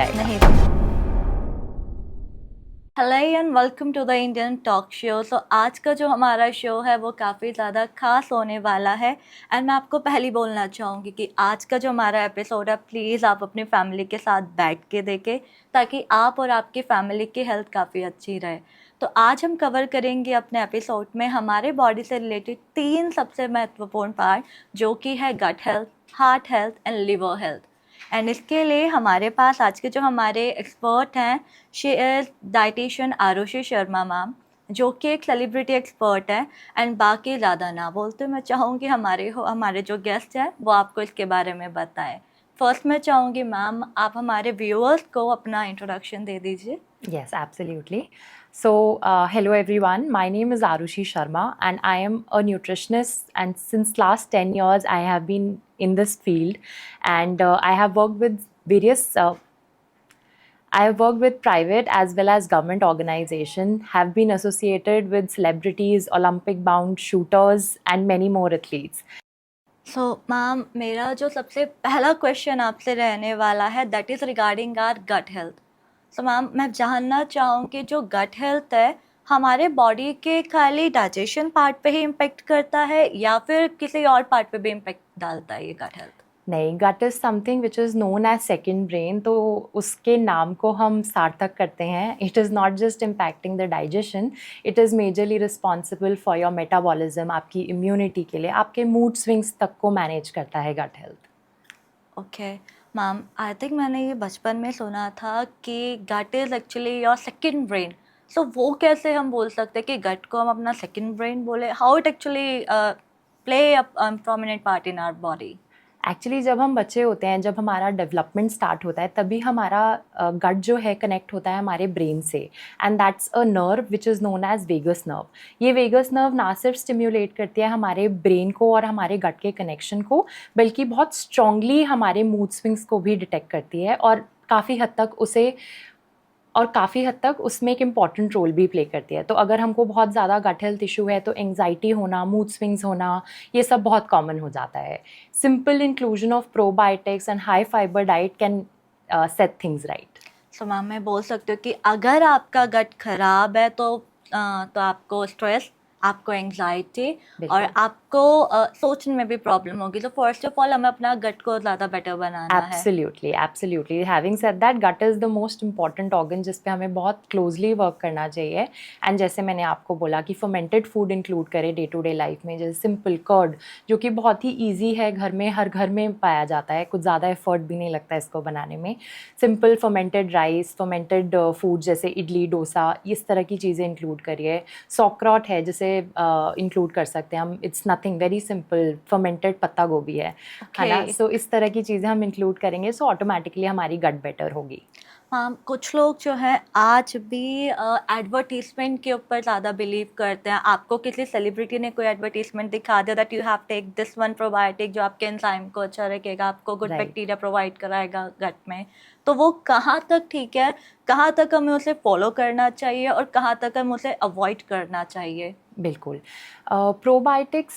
नहीं। Hello and welcome to the Indian talk show. So आज का जो हमारा शो है वो काफ़ी ज़्यादा खास होने वाला है। एंड मैं आपको पहले बोलना चाहूँगी कि आज का जो हमारा एपिसोड है प्लीज़ आप अपनी फैमिली के साथ बैठ के देखें, ताकि आप और आपकी फैमिली की हेल्थ काफ़ी अच्छी रहे। तो आज हम कवर करेंगे अपने एपिसोड में हमारे बॉडी से रिलेटेड 3 सबसे महत्वपूर्ण पार्ट, जो कि है gut health, heart health and liver health. And इसके लिए हमारे पास आज के जो हमारे एक्सपर्ट हैं, she is dietitian Arushi Sharma ma'am, जो कि एक सेलिब्रिटी एक्सपर्ट है। एंड बाकी ज़्यादा ना बोलते मैं चाहूँगी हमारे जो गेस्ट हैं वो आपको इसके बारे में बताएं। फर्स्ट मैं चाहूँगी मैम आप हमारे व्यूअर्स को अपना इंट्रोडक्शन दे दीजिए। Yes, absolutely. So, hello everyone. My name is Arushi Sharma, and I am a nutritionist. And since last 10 years, I have been in this field, and I have worked with various. I have worked with private as well as government organization. Have been associated with celebrities, Olympic-bound shooters, and many more athletes. So ma'am मेरा जो सबसे पहला question आपसे रहने वाला है that is regarding our gut health. So ma'am मैं जानना चाहूँगी जो गट हेल्थ है हमारे बॉडी के खाली डाइजेशन पार्ट पे ही इम्पेक्ट करता है या फिर किसी और पार्ट पे भी इम्पेक्ट डालता है ये गट हेल्थ? नहीं, gut is something which is known as second brain, तो उसके नाम को हम सार्थक करते हैं. It is not just impacting the digestion, it is majorly responsible for your metabolism, आपकी इम्यूनिटी के लिए, आपके मूड स्विंग्स तक को मैनेज करता है gut health. Okay ma'am, I think मैंने ये बचपन में सुना था कि gut is actually your second brain. So वो कैसे हम बोल सकते हैं कि गट को हम अपना सेकंड ब्रेन बोले? How it actually play a prominent part in our body? Actually जब हम बच्चे होते हैं, जब हमारा डेवलपमेंट स्टार्ट होता है, तभी हमारा गट जो है कनेक्ट होता है हमारे ब्रेन से, and that's a nerve which is known as vagus nerve. ये वेगस नर्व ना सिर्फ स्टिम्युलेट करती है हमारे ब्रेन को और हमारे गट के कनेक्शन को, बल्कि बहुत स्ट्रांगली हमारे मूड स्विंग्स को भी डिटेक्ट करती है, और काफ़ी हद तक उसमें एक इम्पॉर्टेंट रोल भी प्ले करती है. तो अगर हमको बहुत ज़्यादा गट हेल्थ इशू है तो एंग्जाइटी होना, मूड स्विंग्स होना, ये सब बहुत कॉमन हो जाता है. Simple inclusion of probiotics and high fibre diet can set things right. So ma'am मैं बोल सकती हूँ कि अगर आपका गट खराब है तो आपको स्ट्रेस, आपको एंग्जाइटी और आपको सोचने में भी प्रॉब्लम होगी। तो फर्स्ट ऑफ ऑल हमें अपना गट को ज़्यादा बेटर बनाना है। Absolutely, absolutely. Having said that, gut is the most important organ जिस पे हमें बहुत क्लोजली वर्क करना चाहिए. एंड जैसे मैंने आपको बोला कि फर्मेंटेड फूड इंक्लूड करें डे टू डे लाइफ में, जैसे सिंपल कर्ड, जो कि बहुत ही ईजी है, घर में हर घर में पाया जाता है, कुछ ज़्यादा एफर्ट भी नहीं लगता इसको बनाने में. Simple fermented rice, fermented food जैसे इडली, डोसा, इस तरह की चीज़ें इंक्लूड करिए. सॉक्रॉट है जिसे इंक्लूड कर सकते हैं हम. It's nothing, very simple, fermented पत्ता गोभी है ना. सो इस तरह की चीज़ें हम इंक्लूड करेंगे, सो ऑटोमेटिकली हमारी गट बेटर होगी. हाँ, कुछ लोग जो हैं आज भी एडवर्टीजमेंट के ऊपर ज़्यादा बिलीव करते हैं। आपको किसी सेलिब्रिटी ने कोई एडवर्टीजमेंट दिखा दिया that you have take this one probiotic जो आपके एंजाइम को अच्छा रखेगा, आपको गुड बैक्टीरिया प्रोवाइड कराएगा गट में। तो वो कहाँ तक ठीक है, कहाँ तक हमें उसे फॉलो करना चाहिए और कहाँ तक हमें उसे अवॉइड करना चाहिए? बिल्कुल. प्रोबायोटिक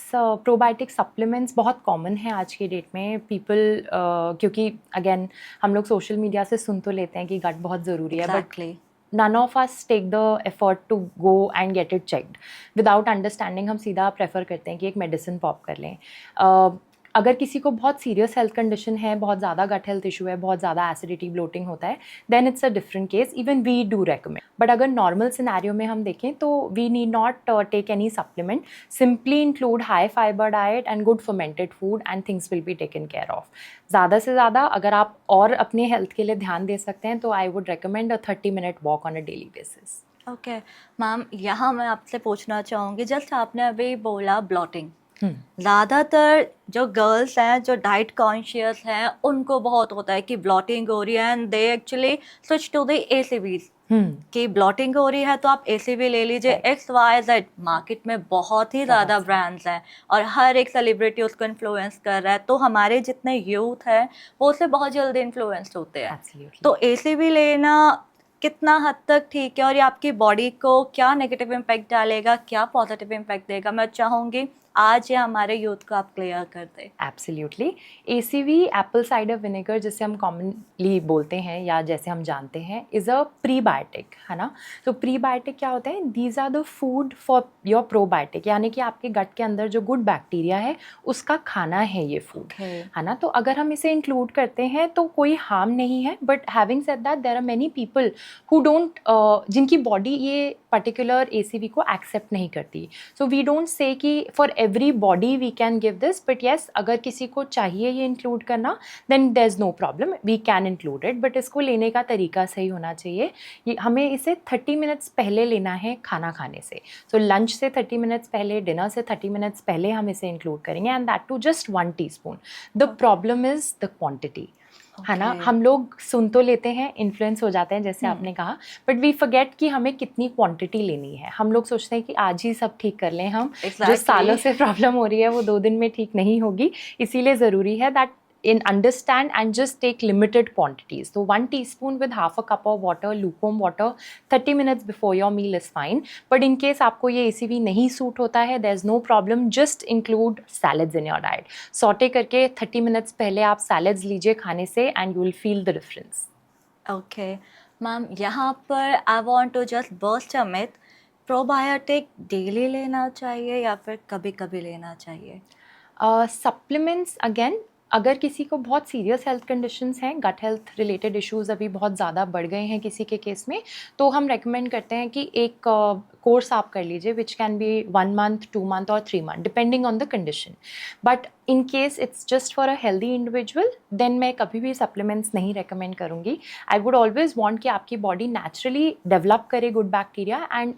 सप्लीमेंट्स बहुत कॉमन है आज की डेट में. पीपल क्योंकि अगेन हम लोग सोशल मीडिया से सुन तो लेते हैं कि गट बहुत ज़रूरी है, but none of us take the effort to go and get it checked. Without understanding हम सीधा प्रेफर करते हैं कि एक मेडिसिन पॉप कर लें. अगर किसी को बहुत सीरियस हेल्थ कंडीशन है, बहुत ज़्यादा गट हेल्थ इशू है, बहुत ज़्यादा एसिडिटी, ब्लोटिंग होता है, then it's a different case. Even we do recommend. But अगर नॉर्मल सिनेरियो में हम देखें तो we need not take any supplement. Simply include high fibre diet and good fermented food and things will be taken care of. ज़्यादा से ज़्यादा अगर आप और अपने हेल्थ के लिए ध्यान दे सकते हैं तो I would recommend a 30-minute walk on a daily basis. Okay ma'am, यहाँ मैं आपसे पूछना चाहूँगी, जस्ट आपने अभी बोला ब्लॉटिंग। ज़्यादातर जो गर्ल्स हैं जो डाइट कॉन्शियस हैं उनको बहुत होता है कि ब्लॉटिंग हो रही है and they actually switch to the ACVs कि ब्लॉटिंग हो रही है तो आप एसीवी ले लीजिए. XYZ मार्केट में बहुत ही ज़्यादा ब्रांड्स हैं और हर एक सेलिब्रिटी उसको इन्फ्लुएंस कर रहा है, तो हमारे जितने यूथ हैं वो उससे बहुत जल्दी इन्फ्लुएंस्ड होते हैं. तो एसीवी लेना कितना हद तक ठीक है और ये आपकी बॉडी को क्या नेगेटिव इम्पैक्ट डालेगा, क्या पॉजिटिव इम्पैक्ट देगा? मैं चाहूँगी आज ये हमारे यूथ को आप क्लियर कर दें। Absolutely. ACV Apple cider vinegar जिसे हम कॉमनली बोलते हैं या जैसे हम जानते हैं इज़ अ प्रीबायोटिक, है ना। तो प्रीबायोटिक क्या होता है? These are the food for your probiotic, यानी कि आपके गट के अंदर जो गुड बैक्टीरिया है उसका खाना है ये फूड, है ना। तो अगर हम इसे इंक्लूड करते हैं तो कोई हार्म नहीं है, but having said that there are many people who don't, जिनकी बॉडी ये पर्टिकुलर ACV को एक्सेप्ट नहीं करती। सो वी डोंट से कि for every body we can give this, but yes अगर किसी को चाहिए ये इंक्लूड करना then there is no problem, we can include it, but इसको लेने का तरीका सही होना चाहिए। ये हमें इसे 30 मिनट्स पहले लेना है खाना खाने से। सो लंच से 30 मिनट्स पहले, डिनर से 30 मिनट्स पहले हम इसे इंक्लूड करेंगे, and that too just 1 teaspoon. The problem is the quantity, है ना। हम लोग सुन तो लेते हैं, इन्फ्लुएंस हो जाते हैं जैसे आपने कहा, बट वी फॉरगेट कि हमें कितनी क्वांटिटी लेनी है। हम लोग सोचते हैं कि आज ही सब ठीक कर लें हम, जो सालों से प्रॉब्लम हो रही है वो 2 दिन में ठीक नहीं होगी। इसीलिए ज़रूरी है that in understand and just take limited quantities. So 1 teaspoon with half a cup of water, lukewarm water, 30 minutes before your meal is fine. But in case आपको ये ACV नहीं सूट होता है, there's no problem, just include salads in your diet. Saute करके 30 minutes पहले आप salads लीजिए खाने से and you will feel the difference. Okay, ma'am यहाँ पर I want to just burst a myth. Probiotic daily लेना चाहिए या फिर कभी कभी लेना चाहिए? सप्लीमेंट्स अगेन, अगर किसी को बहुत सीरियस हेल्थ कंडीशंस हैं, गट हेल्थ रिलेटेड इश्यूज अभी बहुत ज़्यादा बढ़ गए हैं किसी के केस में, तो हम रेकमेंड करते हैं कि एक कोर्स आप कर लीजिए which can be 1 month, 2 month और 3 month depending on the condition. But in case it's just for a healthy individual then मैं कभी भी सप्लीमेंट्स नहीं रेकमेंड करूँगी। आई वुड ऑलवेज वांट कि आपकी बॉडी नेचुरली डेवलप करे गुड बैक्टीरिया, एंड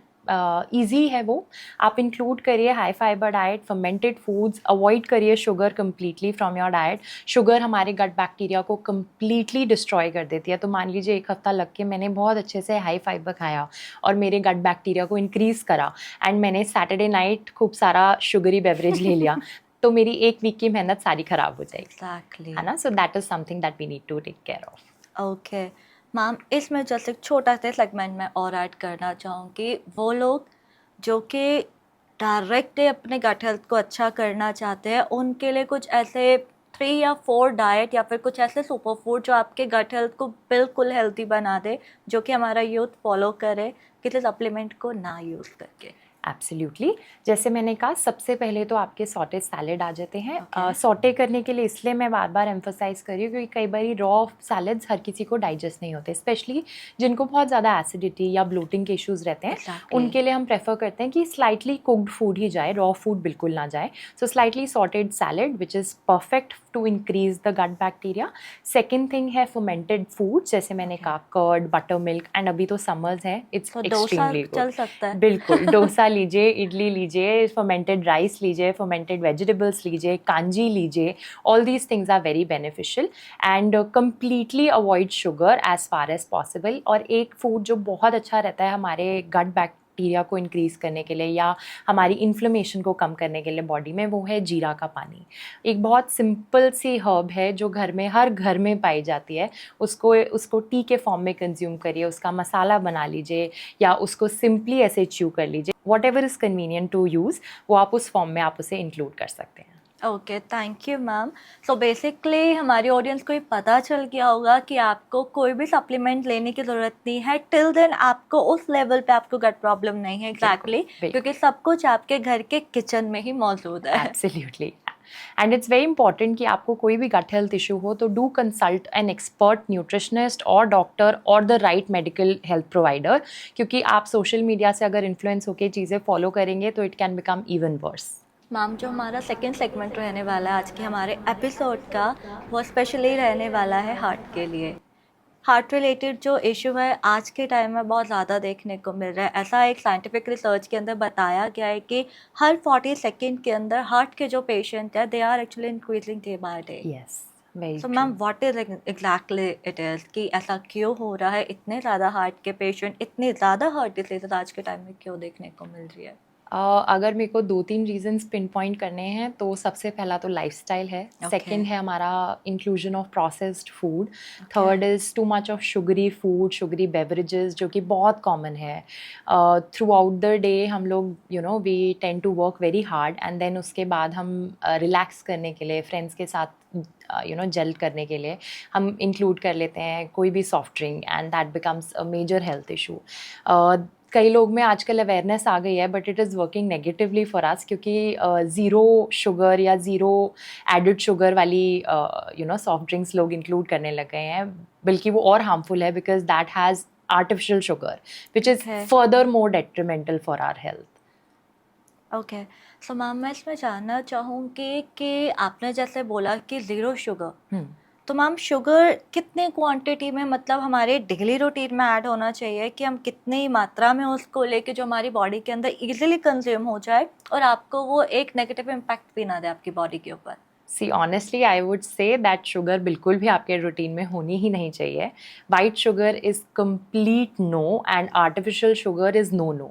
ईजी है वो। आप इंक्लूड करिए high fibre diet, fermented foods, avoid करिए sugar completely from your diet. Sugar हमारे गट बैक्टीरिया को कम्प्लीटली डिस्ट्रॉय कर देती है। तो मान लीजिए 1 हफ्ता लग के मैंने बहुत अच्छे से हाई फाइबर खाया और मेरे गट बैक्टीरिया को इंक्रीज़ करा, एंड मैंने सैटरडे नाइट खूब सारा शुगरी बेवरेज ले लिया तो मेरी 1 वीक की मेहनत सारी ख़राब हो जाएगी। Exactly. है ना। So that is something that we need to take care of. Okay ma'am, इसमें जैसे एक छोटा सा सेगमेंट में और ऐड करना चाहूँगी, वो लोग जो कि डायरेक्ट अपने गट हेल्थ को अच्छा करना चाहते हैं, उनके लिए कुछ ऐसे 3 या 4 डाइट या फिर कुछ ऐसे सुपर फूड जो आपके गट हेल्थ को बिल्कुल हेल्दी बना दे, जो कि हमारा यूथ फॉलो करे किसी सप्लीमेंट को ना यूज़ करके। एब्सोल्युटली। जैसे मैंने कहा, सबसे पहले तो आपके सॉटे सैलेड आ जाते हैं। सॉटे करने के लिए इसलिए मैं बार बार एम्फोसाइज कर रही हूँ क्योंकि कई बार रॉ सैलेड्स हर किसी को डाइजेस्ट नहीं होते, स्पेशली जिनको बहुत ज़्यादा एसिडिटी या ब्लोटिंग के इश्यूज़ रहते हैं। उनके लिए हम प्रेफर करते हैं कि स्लाइटली कुक्ड फूड ही जाए, रॉ फूड बिल्कुल ना जाए। So slightly sauteed salad which is perfect to increase the gut bacteria. Second thing है फर्मेंटेड फूड, जैसे मैंने कहा कर्ड, बटर मिल्क, एंड अभी तो समर्स है, इट्स एक्सट्रीमली गुड। चल सकता है बिल्कुल। डोसा लीजिए, इडली लीजिए, फर्मेंटेड राइस लीजिए, फर्मेंटेड वेजिटेबल्स लीजिए, कांजी लीजिए, all these things are very beneficial, and completely avoid sugar as far as possible. और एक फूड जो बहुत अच्छा रहता है हमारे गट बैक्टीरिया को इंक्रीज़ करने के लिए या हमारी इन्फ्लेमेशन को कम करने के लिए बॉडी में, वो है जीरा का पानी। एक बहुत सिंपल सी हर्ब है जो घर में हर घर में पाई जाती है। उसको टी के फॉर्म में कंज्यूम करिए, उसका मसाला बना लीजिए या उसको सिंपली ऐसे च्यू कर लीजिए, whatever is convenient to use, वो आप उस फॉर्म में आप उसे इंक्लूड कर सकते हैं। Okay, thank you ma'am. So basically हमारी ऑडियंस को ये पता चल गया होगा कि आपको कोई भी सप्लीमेंट लेने की ज़रूरत नहीं है टिल देन आपको उस लेवल पे आपको गट प्रॉब्लम नहीं है। एग्जैक्टली, क्योंकि सब कुछ आपके घर के किचन में ही मौजूद है। Absolutely. And it's very important कि आपको कोई भी गट हेल्थ इशू हो तो do consult an expert nutritionist और डॉक्टर और the right medical health provider, क्योंकि आप सोशल मीडिया से अगर इन्फ्लुएंस होकर चीज़ें फॉलो करेंगे तो it can become even worse. Ma'am, जो हमारा सेकंड सेगमेंट रहने वाला है आज के हमारे एपिसोड का, वो स्पेशली रहने वाला है हार्ट के लिए। हार्ट रिलेटेड जो इशू है आज के टाइम में बहुत ज़्यादा देखने को मिल रहा है। ऐसा एक साइंटिफिक रिसर्च के अंदर बताया गया है कि हर 40 सेकंड के अंदर हार्ट के जो पेशेंट है they are actually increasing day by day. Yes, very so ma'am, what is exactly it is कि ऐसा क्यों हो रहा है? इतने ज़्यादा हार्ट के पेशेंट, इतनी ज़्यादा हार्ट डिसीज आज के टाइम में क्यों देखने को मिल रही है? अगर मेरे को 2-3 रीजंस पिन पॉइंट करने हैं तो सबसे पहला तो लाइफस्टाइल है, सेकंड है हमारा inclusion of processed food, third is too much of sugary food, sugary beverages जो कि बहुत कॉमन है। थ्रू आउट द डे हम लोग we tend to work very hard and then उसके बाद हम रिलैक्स करने के लिए फ्रेंड्स के साथ जेल करने के लिए हम इंक्लूड कर लेते हैं कोई भी soft drink and that becomes a major health issue. कई लोग में आजकल अवेयरनेस आ गई है but it is working negatively for us क्योंकि ज़ीरो शुगर या ज़ीरो एडेड शुगर वाली सॉफ्ट ड्रिंक्स लोग इंक्लूड करने लग गए हैं, बल्कि वो और हार्मफुल है because that has artificial sugar which is further more detrimental for our health. Okay, so ma'am मैं इसमें जानना चाहूँगी कि आपने जैसे बोला कि ज़ीरो शुगर, तो मैम शुगर कितने क्वांटिटी में मतलब हमारे डेली रूटीन में ऐड होना चाहिए कि हम कितनी मात्रा में उसको लेके जो हमारी बॉडी के अंदर इजीली कंज्यूम हो जाए और आपको वो एक नेगेटिव इम्पैक्ट भी ना दे आपकी बॉडी के ऊपर? See honestly I would say that sugar बिल्कुल भी आपके रूटीन में होनी ही नहीं चाहिए। White sugar is complete no and artificial sugar is no no,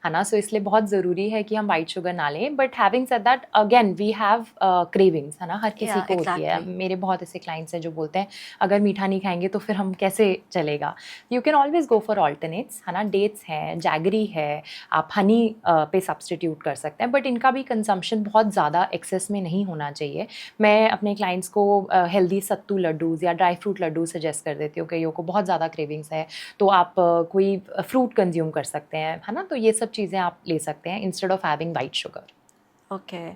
है ना। सो इसलिए बहुत ज़रूरी है कि हम वाइट शुगर ना लें। But having said that again we have cravings, है ना, हर किसी को होती है। मेरे बहुत ऐसे क्लाइंट्स हैं जो बोलते हैं अगर मीठा नहीं खाएंगे तो फिर हम कैसे चलेगा। You can always go for alternates, है ना। डेट्स हैं, जैगरी है, आप हनी पे सब्सटीट्यूट कर सकते हैं, बट इनका भी कंजम्पशन बहुत ज़्यादा एक्सेस में नहीं होना चाहिए। मैं अपने क्लाइंट्स को हेल्दी सत्तू लड्डूज़ या ड्राई फ्रूट लड्डू सजेस्ट कर देती हूँ। कईयों को बहुत ज़्यादा क्रेविंग्स है तो आप कोई फ्रूट कंज्यूम कर सकते हैं, है ना। तो ये सब चीज़ें आप ले सकते हैं instead of having white sugar. Okay,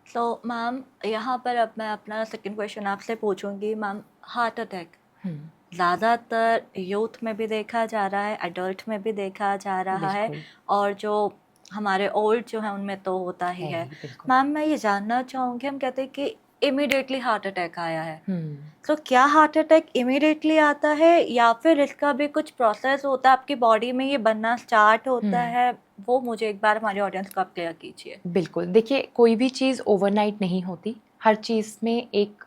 so ma'am यहाँ पर अब मैं अपना सेकंड क्वेश्चन आपसे पूछूंगी। मैम, हार्ट अटैक ज़्यादातर यूथ में भी देखा जा रहा है, एडल्ट में भी देखा जा रहा है, और जो हमारे ओल्ड जो है उनमें तो होता ही है। मैम मैं ये जानना चाहूँगी, हम कहते हैं कि इमीडिएटली हार्ट अटैक आया है, तो क्या हार्ट अटैक इमीडिएटली आता है या फिर इसका भी कुछ प्रोसेस होता है, आपकी बॉडी में ये बनना स्टार्ट होता है? वो मुझे एक बार हमारे ऑडियंस को आप क्लियर कीजिए। बिल्कुल, देखिए कोई भी चीज़ ओवरनाइट नहीं होती। हर चीज़ में एक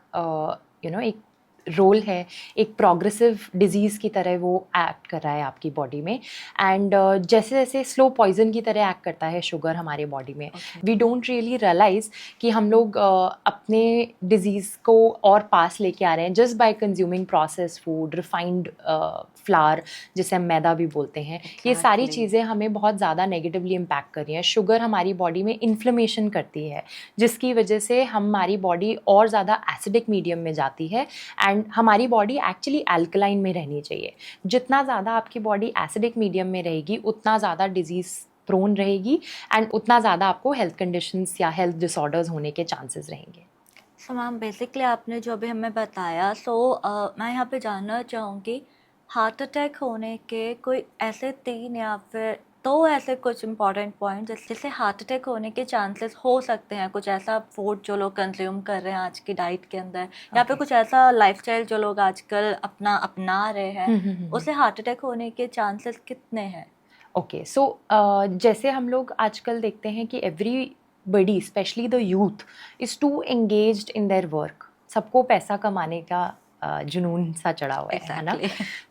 एक रोल है, एक प्रोग्रेसिव डिजीज़ की तरह वो एक्ट कर रहा है आपकी बॉडी में। एंड जैसे जैसे स्लो पॉइजन की तरह एक्ट करता है शुगर हमारे बॉडी में, वी डोंट रियली रियलाइज़ कि हम लोग अपने डिजीज़ को और पास लेके आ रहे हैं just by consuming processed food, refined flour जिसे हम मैदा भी बोलते हैं। ये सारी चीज़ें हमें बहुत ज़्यादा नेगेटिवली इम्पैक्ट कर रही हैं। शुगर हमारी बॉडी में इन्फ्लेमेशन करती है जिसकी वजह से हमारी बॉडी और ज़्यादा एसिडिक मीडियम में जाती है एंड हमारी बॉडी एक्चुअली अल्कलाइन में रहनी चाहिए। जितना ज़्यादा आपकी बॉडी एसिडिक मीडियम में रहेगी उतना ज़्यादा डिजीज़ प्रोन रहेगी एंड उतना ज़्यादा आपको हेल्थ कंडीशंस या हेल्थ डिसऑर्डर्स होने के चांसेस रहेंगे। सो मैम बेसिकली आपने जो अभी हमें बताया, मैं यहाँ पे जानना चाहूँगी, हार्ट अटैक होने के कोई ऐसे 3 या फिर 2 ऐसे कुछ इम्पॉर्टेंट पॉइंट जिससे हार्ट अटैक होने के चांसेस हो सकते हैं? कुछ ऐसा फूड जो लोग कंज्यूम कर रहे हैं आज की डाइट के अंदर, या फिर कुछ ऐसा लाइफस्टाइल जो लोग आजकल अपना रहे हैं, उससे हार्ट अटैक होने के चांसेस कितने हैं? ओके, सो जैसे हम लोग आजकल देखते हैं कि everybody specially the youth is too engaged in their work. सबको पैसा कमाने का जुनून सा चढ़ा हुआ है ना।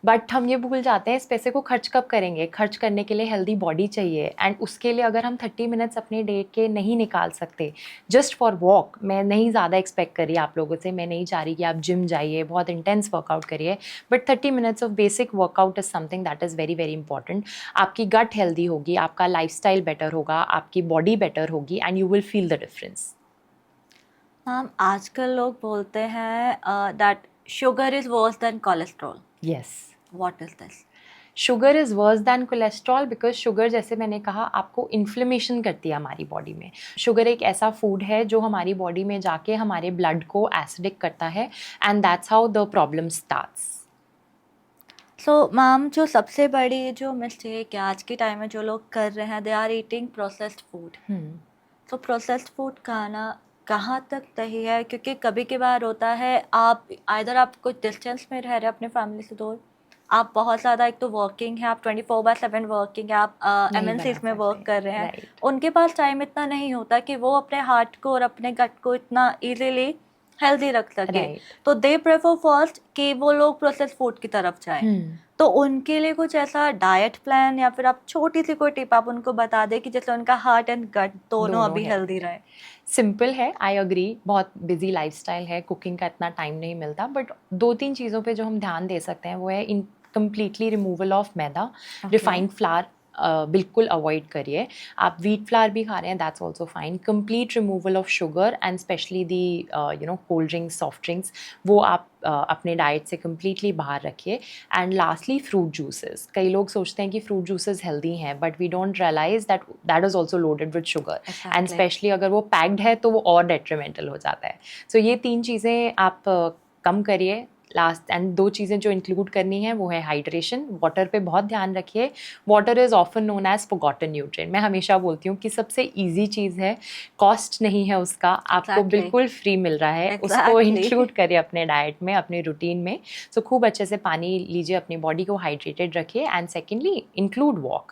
बट हम ये भूल जाते हैं इस पैसे को खर्च कब करेंगे। खर्च करने के लिए हेल्दी बॉडी चाहिए एंड उसके लिए अगर हम 30 मिनट्स अपने डे के नहीं निकाल सकते जस्ट फॉर वॉक, मैं नहीं ज़्यादा एक्सपेक्ट करी आप लोगों से, मैं नहीं चाह रही कि आप जिम जाइए, बहुत इंटेंस वर्कआउट करिए, but 30 minutes of basic workout is something that is very very important. आपकी गट हेल्दी होगी, आपका लाइफस्टाइल बेटर होगा, आपकी बॉडी बेटर होगी and you will feel the difference. Ma'am आजकल लोग बोलते हैं that sugar is worse than cholesterol. Yes. What is this? Sugar is verse then cholesterol because sugar, जैसे मैंने कहा, आपको इन्फ्लेमेशन करती है हमारी बॉडी में। शुगर एक ऐसा फूड है जो हमारी बॉडी में जाके हमारे ब्लड को एसिडिक करता है and that's how the problem starts. So ma'am जो सबसे बड़ी जो मिस्टेक है आज के टाइम में जो लोग कर रहे हैं, they are eating processed food. तो प्रोसेस्ड फूड खाना कहाँ तक सही है? क्योंकि कभी कभार होता है आप कुछ डिस्टेंस में रह रहे हैं अपने फैमिली से दूर, आप बहुत ज़्यादा, एक तो वर्किंग है, आप 24/7 वर्किंग है, आप MNCs में वर्क कर रहे हैं, उनके पास टाइम इतना नहीं होता कि वो अपने हार्ट को और अपने गट को इतना इजीली हेल्दी रख सके, तो दे प्रेफर फर्स्ट कि वो लोग प्रोसेस फूड की तरफ जाएं। तो उनके लिए कुछ ऐसा डाइट प्लान या फिर आप छोटी सी कोई टिप आप उनको बता दें कि जैसे उनका हार्ट एंड गट दोनों अभी हेल्दी रहे। सिंपल है, आई अग्री, बहुत बिजी लाइफस्टाइल है, कुकिंग का इतना टाइम नहीं मिलता, बट 2-3 चीज़ों पे जो हम ध्यान दे सकते हैं वो है in completely removal of maida, refined flour बिल्कुल अवॉइड करिए। आप व्हीट फ्लावर भी खा रहे हैं, that's also fine. Complete removal of sugar and specially the cold drinks, soft drinks, वो आप अपने डाइट से कम्प्लीटली बाहर रखिए। एंड लास्टली फ्रूट जूसेस, कई लोग सोचते हैं कि फ्रूट जूसेस हेल्दी हैं, but we don't realise that that is also loaded with sugar, and specially अगर वो पैक्ड है तो वो और डेट्रीमेंटल हो जाता है। सो ये 3 चीज़ें आप कम करिए। लास्ट एंड 2 चीज़ें जो इंक्लूड करनी है वो है हाइड्रेशन, वाटर पे बहुत ध्यान रखिए। Water is often known as forgotten nutrient. मैं हमेशा बोलती हूँ कि सबसे ईजी चीज़ है, कॉस्ट नहीं है उसका, आपको बिल्कुल फ्री मिल रहा है, उसको इंक्लूड करिए अपने डाइट में, अपने रूटीन में। सो खूब अच्छे से पानी लीजिए, अपनी बॉडी को हाइड्रेटेड रखिए, and secondly include walk.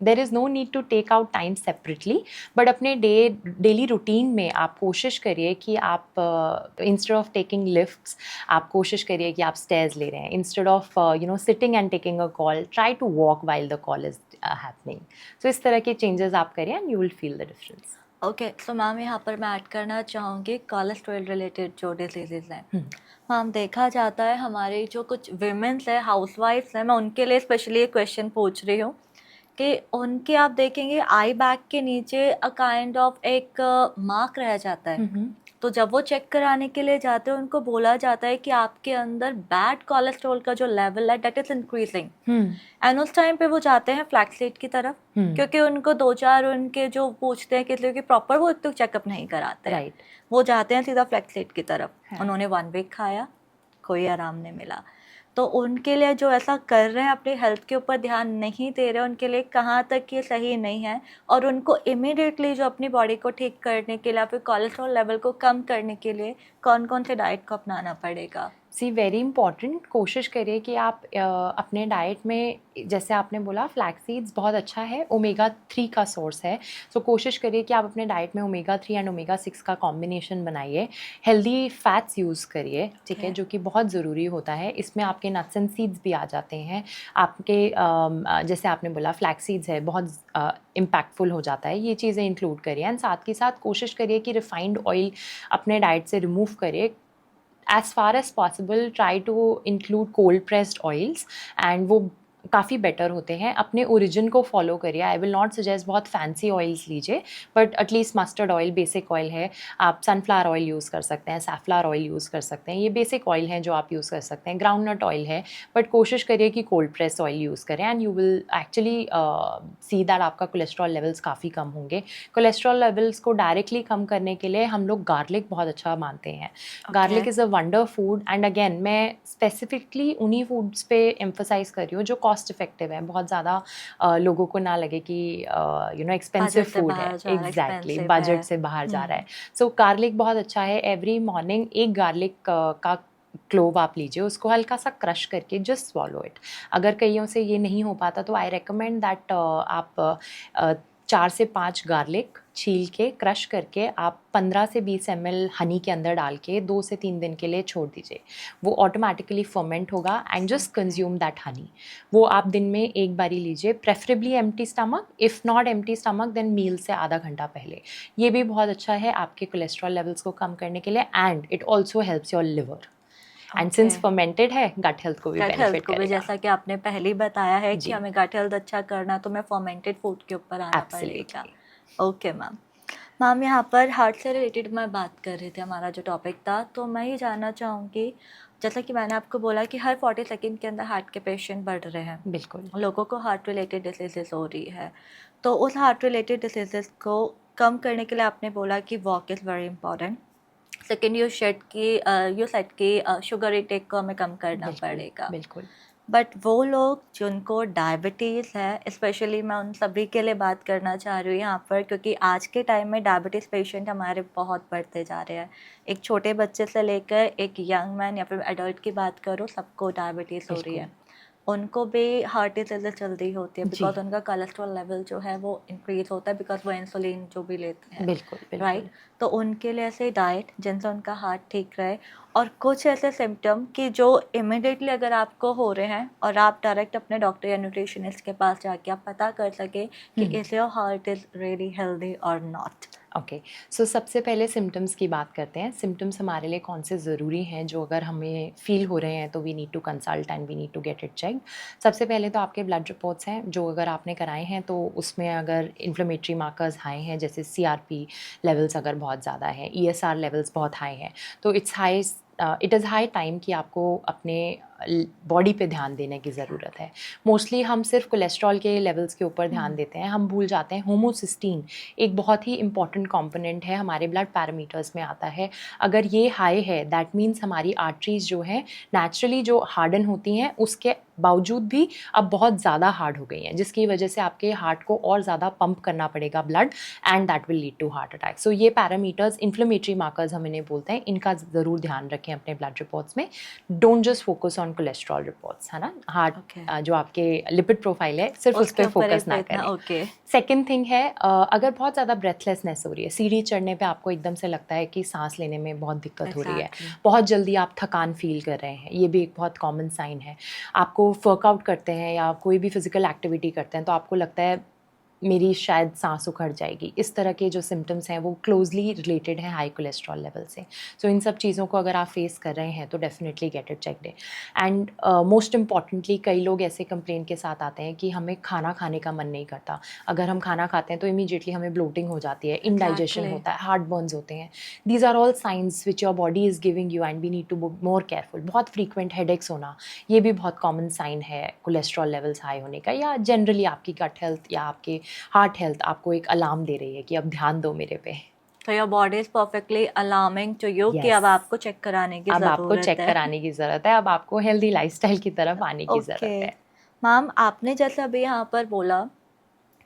There is no need to take out time separately, but अपने डेली रूटीन में आप कोशिश करिए कि आप इंस्टेड ऑफ टेकिंग लिफ्ट्स, आप कोशिश करिए कि आप स्टेयर्स ले रहे हैं, instead of sitting and taking a call, try to walk while the call is happening. So इस तरह के चेंजेस आप करिए and you will feel the difference. Okay, so ma'am यहाँ पर मैं ऐड करना चाहूँगी कोलेस्ट्रॉल रिलेटेड जो डिजीज़ हैं। मैम देखा जाता है हमारी जो कुछ विमेंस है, हाउसवाइफ्स हैं, मैं उनके लिए स्पेशली ये क्वेश्चन पूछ रही हूँ कि उनके आप देखेंगे आई बैग के नीचे अ काइंड ऑफ एक मार्क रह जाता है। तो जब वो चेक कराने के लिए जाते हैं उनको बोला जाता है कि आपके अंदर बैड कोलेस्ट्रॉल का जो लेवल है दैट इज इंक्रीजिंग, एंड उस टाइम पे वो जाते हैं फ्लैक्सीड की तरफ, क्योंकि उनको 2-4 उनके जो पूछते हैं किसी कि प्रॉपर वो तो चेकअप नहीं कराते हैं, वो जाते हैं सीधा फ्लैक्सीड की तरफ। उन्होंने 1 वीक खाया, कोई आराम नहीं मिला। तो उनके लिए जो ऐसा कर रहे हैं, अपनी हेल्थ के ऊपर ध्यान नहीं दे रहे, उनके लिए कहाँ तक ये सही नहीं है, और उनको इमीडिएटली जो अपनी बॉडी को ठीक करने के लिए, फिर कोलेस्ट्रॉल लेवल को कम करने के लिए कौन कौन से डाइट को अपनाना पड़ेगा? सी वेरी इंपॉर्टेंट, कोशिश करिए कि आप अपने डाइट में, जैसे आपने बोला फ्लैक्स सीड्स बहुत अच्छा है, ओमेगा 3 का सोर्स है, सो कोशिश करिए कि आप अपने डाइट में ओमेगा 3 एंड ओमेगा 6 का कॉम्बिनेशन बनाइए। हेल्दी फैट्स यूज़ करिए, ठीक है, जो कि बहुत ज़रूरी होता है। इसमें आपके नट्स एंड सीड्स भी आ जाते हैं, आपके जैसे आपने बोला फ्लैक्स सीड्स है, बहुत इम्पैक्टफुल हो जाता है, ये चीज़ें इंक्लूड करिए। एंड साथ के साथ कोशिश करिए कि रिफाइंड ऑयल अपने डाइट से रिमूव करिए। as far as possible try to include cold pressed oils, and वो काफ़ी बेटर होते हैं। अपने ओरिजिन को फॉलो करिए। आई विल नॉट सजेस्ट बहुत फैंसी ऑयल्स लीजिए, but at least mustard oil basic oil है, आप सनफ्लावर ऑयल यूज़ कर सकते हैं, सैफलावर ऑयल यूज़ कर सकते हैं, ये बेसिक ऑयल हैं जो आप यूज़ कर सकते हैं। ग्राउंड नट ऑयल है, बट कोशिश करिए कि कोल्ड प्रेस ऑयल यूज़ करें, and you will actually see that आपका कोलेस्ट्रॉल लेवल्स काफ़ी कम होंगे। कोलेस्ट्रॉल लेवल्स को डायरेक्टली कम करने के लिए हम लोग गार्लिक बहुत अच्छा मानते हैं। Garlic is a wonder food, and again मैं स्पेसिफिकली उन्हीं फूड्स पे एम्फोसाइज कर रही हूँ जो कॉस्ट इफेक्टिव है, बहुत ज़्यादा लोगों को ना लगे कि एक्सपेंसिव फूड है, एग्जैक्टली बजट से बाहर जा रहा है। सो गार्लिक बहुत अच्छा है। एवरी मॉर्निंग एक गार्लिक का क्लोव आप लीजिए, उसको हल्का सा क्रश करके जस्ट स्वॉलो इट। अगर कईयों से ये नहीं हो पाता तो आई रिकमेंड दैट आप 4 से 5 गार्लिक छील के क्रश करके आप 15 से 20 ml हनी के अंदर डाल के 2 से 3 दिन के लिए छोड़ दीजिए, वो ऑटोमेटिकली फर्मेंट होगा, and just consume that honey. वो आप दिन में एक बारी लीजिए, preferably empty stomach, if not empty stomach then meal से आधा घंटा पहले। ये भी बहुत अच्छा है आपके कोलेस्ट्रॉल लेवल्स को कम करने के लिए, and it also helps your liver, and since fermented है गट हेल्थ को भी बेनिफिट करेगा। जैसा कि आपने पहले बताया है कि हमें गट हेल्थ अच्छा करना तो मैं फर्मेंटेड फूड के ऊपर आना पड़ेगा। ओके मैम यहाँ पर हार्ट से रिलेटेड मैं बात कर रही थी, हमारा जो टॉपिक था, तो मैं ये जानना चाहूँगी, जैसा कि मैंने आपको बोला कि हर 40 सेकंड के अंदर हार्ट के पेशेंट बढ़ रहे हैं, बिल्कुल लोगों को हार्ट रिलेटेड डिसीजेस हो रही है, तो उस हार्ट रिलेटेड डिसीजेस को कम करने के लिए आपने बोला कि walk is very important. Second you set की शुगर इंटेक को हमें कम करना पड़ेगा, बिल्कुल। बट वो लोग जिनको डायबिटीज़ है, स्पेशली मैं उन सभी के लिए बात करना चाह रही हूँ यहाँ पर, क्योंकि आज के टाइम में डायबिटीज़ पेशेंट हमारे बहुत बढ़ते जा रहे हैं। एक छोटे बच्चे से लेकर एक यंग मैन या फिर एडल्ट की बात करो, सबको डायबिटीज़ हो रही है। उनको भी हार्ट डिजीज जल्दी होती है जी। बिकॉज उनका कोलेस्ट्रॉल लेवल जो है वो इंक्रीज होता है बिकॉज वो इंसुलिन जो भी लेते हैं, बिल्कुल राइट। बिल्कुल। तो उनके लिए ऐसे डाइट जिनसे उनका हार्ट ठीक रहे, और कुछ ऐसे सिम्टम कि जो इमिडिएटली अगर आपको हो रहे हैं और आप डायरेक्ट अपने डॉक्टर या न्यूट्रिशनिस्ट के पास जाके आप पता कर सके कि is your heart is really healthy और नॉट। ओके, सो सबसे पहले सिम्टम्स की बात करते हैं। सिम्टम्स हमारे लिए कौन से ज़रूरी हैं जो अगर हमें फील हो रहे हैं तो we need to consult and we need to get it check. सबसे पहले तो आपके ब्लड रिपोर्ट्स हैं जो अगर आपने कराए हैं तो उसमें अगर इन्फ्लेमेटरी मार्कर्स हाई हैं, जैसे CRP लेवल्स अगर बहुत ज़्यादा हैं, ESR लेवल्स बहुत हाई हैं, तो इट इज़ हाई टाइम कि आपको अपने बॉडी पे ध्यान देने की ज़रूरत है। मोस्टली हम सिर्फ कोलेस्ट्रॉल के लेवल्स के ऊपर ध्यान देते हैं, हम भूल जाते हैं होमोसिस्टीन एक बहुत ही इंपॉर्टेंट कंपोनेंट है, हमारे ब्लड पैरामीटर्स में आता है। अगर ये हाई है दैट मीन्स हमारी आर्टरीज जो हैं नेचुरली जो हार्डन होती हैं उसके बावजूद भी अब बहुत ज़्यादा हार्ड हो गई हैं, जिसकी वजह से आपके हार्ट को और ज़्यादा पंप करना पड़ेगा blood and that will lead to heart attack. So ये पैरामीटर्स इन्फ्लेमेटरी मार्कर्स हम इन्हें बोलते हैं, इनका ज़रूर ध्यान रखें अपने ब्लड रिपोर्ट्स में। Don't just focus on cholesterol reports, है ना। हार्ट जो आपके लिपिड प्रोफाइल है सिर्फ उस पर फोकस ना करें। ओके। सेकेंड थिंग है अगर बहुत ज़्यादा ब्रेथलेसनेस हो रही है, सीढ़ी चढ़ने पे आपको एकदम से लगता है कि सांस लेने में बहुत दिक्कत हो रही है, बहुत जल्दी आप थकान फील कर रहे हैं, ये भी एक बहुत कॉमन साइन है। आपको वर्कआउट करते हैं या कोई भी फिजिकल एक्टिविटी करते हैं तो आपको लगता है मेरी शायद सांस उखड़ जाएगी, इस तरह के जो सिम्टम्स हैं वो क्लोजली रिलेटेड हैं हाई कोलेस्ट्रॉल लेवल से। सो इन सब चीज़ों को अगर आप फेस कर रहे हैं तो definitely get it checked. And most importantly कई लोग ऐसे कंप्लेंट के साथ आते हैं कि हमें खाना खाने का मन नहीं करता, अगर हम खाना खाते हैं तो इमीडिएटली हमें ब्लोटिंग हो जाती है, इनडाइजेशन होता है, हार्ट बर्न्स होते हैं। These are all signs which your body is giving you and we need to be more careful. बहुत फ्रीक्वेंट हेडेक्स होना, ये भी बहुत कॉमन साइन है कोलेस्ट्रॉल लेवल्स हाई होने का, या जनरली आपकी गट हेल्थ या आपके हार्ट हेल्थ आपको एक अलार्म दे रही है कि अब ध्यान दो मेरे पे। तो your body is perfectly alarming to you कि अब आपको चेक कराने की अब ज़रूरत आपको चेक कराने की ज़रूरत है, अब आपको हेल्दी लाइफस्टाइल की तरफ आने की ज़रूरत है। मैम आपने जैसे अभी यहाँ पर बोला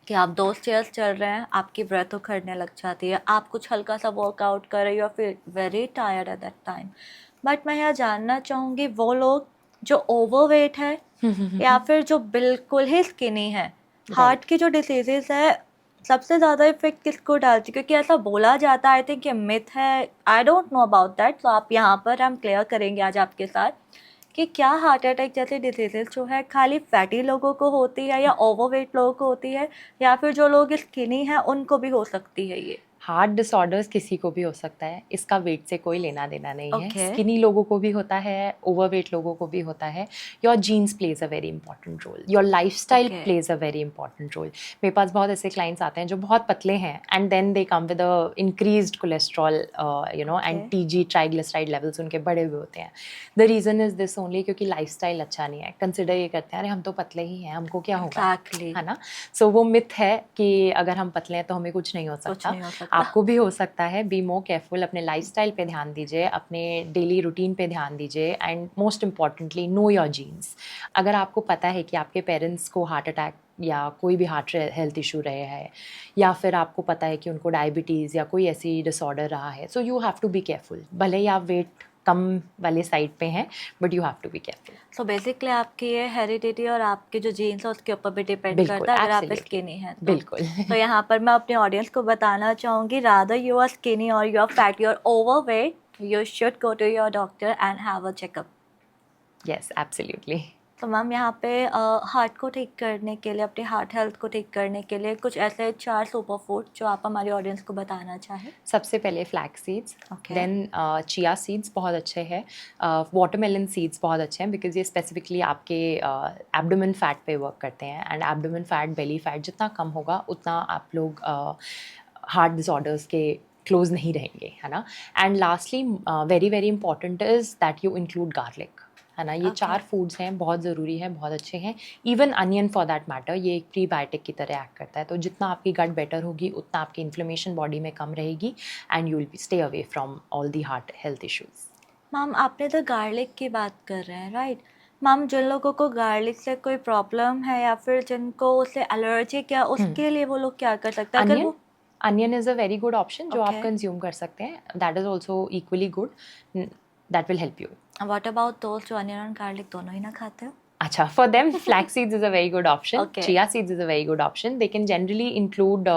कि आप 2 स्टेयर्स चल रहे हैं, आपकी ब्रेथ उखड़ने लग जाती है, आप कुछ हल्का सा वर्कआउट कर रहे हो, फिर very tired at that time. But मैं यह जानना चाहूँगी वो लोग जो ओवरवेट है या फिर जो बिल्कुल ही स्किनी है, हार्ट की जो डिसीजेस है सबसे ज़्यादा इफेक्ट किसको डालती है? क्योंकि ऐसा बोला जाता है, आई थिंक ये मिथ है, I don't know about that. तो आप यहाँ पर हम क्लियर करेंगे आज आपके साथ कि क्या हार्ट अटैक जैसी डिसीजेस जो है खाली फैटी लोगों को होती है या ओवरवेट लोगों को होती है, या फिर जो लोग स्किनी हैं उनको भी हो सकती है ये? हार्ट डिसऑर्डर्स किसी को भी हो सकता है, इसका वेट से कोई लेना देना नहीं है। Okay. स्किनी लोगों को भी होता है, ओवरवेट लोगों को भी होता है। Your genes plays a very important role, your lifestyle plays a very important role. मेरे पास बहुत ऐसे क्लाइंट्स आते हैं जो बहुत पतले हैं and then they come with a increased cholesterol and TG triglyceride levels उनके बड़े हुए होते हैं। The reason is this only क्योंकि लाइफस्टाइल अच्छा नहीं है। कंसिडर ये करते हैं अरे हम तो पतले ही हैं, हमको क्या होगा, है ना। सो वो मिथ है कि अगर हम पतले हैं तो हमें कुछ नहीं हो सकता। आपको भी हो सकता है। बी मोर केयरफुल, अपने लाइफस्टाइल पे ध्यान दीजिए, अपने डेली रूटीन पे ध्यान दीजिए and most importantly know your genes. अगर आपको पता है कि आपके पेरेंट्स को हार्ट अटैक या कोई भी हार्ट हेल्थ इशू रहे है, या फिर आपको पता है कि उनको डायबिटीज़ या कोई ऐसी डिसऑर्डर रहा है, so you have to be careful. भले ही आप वेट कम वाले साइड पे हैं but you have to be careful. So basically आपकी ये हेरिडिटी और आपके जो जीन्स है उसके ऊपर भी डिपेंड करता है अगर आप स्किनी हैं तो। बिल्कुल। तो यहाँ पर मैं अपने ऑडियंस को बताना चाहूँगी, रादर यू आर स्किनी और you are fat, you are overweight, you should go to your doctor and have a checkup. Yes absolutely. तो मैम यहाँ पे हार्ट को ठीक करने के लिए, अपनी हार्ट हेल्थ को ठीक करने के लिए कुछ ऐसे 4 सुपर फूड जो आप हमारी ऑडियंस को बताना चाहें। सबसे पहले flax seeds, then chia seeds बहुत अच्छे हैं, वाटरमेलन सीड्स बहुत अच्छे हैं बिकॉज ये स्पेसिफिकली आपके एब्डोमेन फैट पे वर्क करते हैं and abdomen fat, belly fat जितना कम होगा उतना आप लोग हार्ट डिसऑर्डर्स के क्लोज नहीं रहेंगे, है ना। And lastly very very important is that you include garlic, है ना। ये 4 फूड्स हैं, बहुत ज़रूरी हैं, बहुत अच्छे हैं। Even onion for that matter, ये एक प्रीबायोटिक की तरह एक्ट करता है। तो जितना आपकी गट बेटर होगी उतना आपकी इन्फ्लेमेशन बॉडी में कम रहेगी and you will stay away from all the heart health issues. Ma'am आपने तो गार्लिक की बात कर रहे हैं, राइट। मैम जिन लोगों को गार्लिक से कोई प्रॉब्लम है या फिर जिनको उससे एलर्जी क्या, उसके लिए वो लोग क्या कर सकते हैं? अगर वो onion is a very good option जो आप कंज्यूम कर सकते हैं, that is also equally good, that will help you. What about दोस्त जो अनियन और गार्लिक दोनों ही ना खाते हो? Acha, for them, flax seeds is a very good option. Okay. Chia seeds is a very good option. They can generally include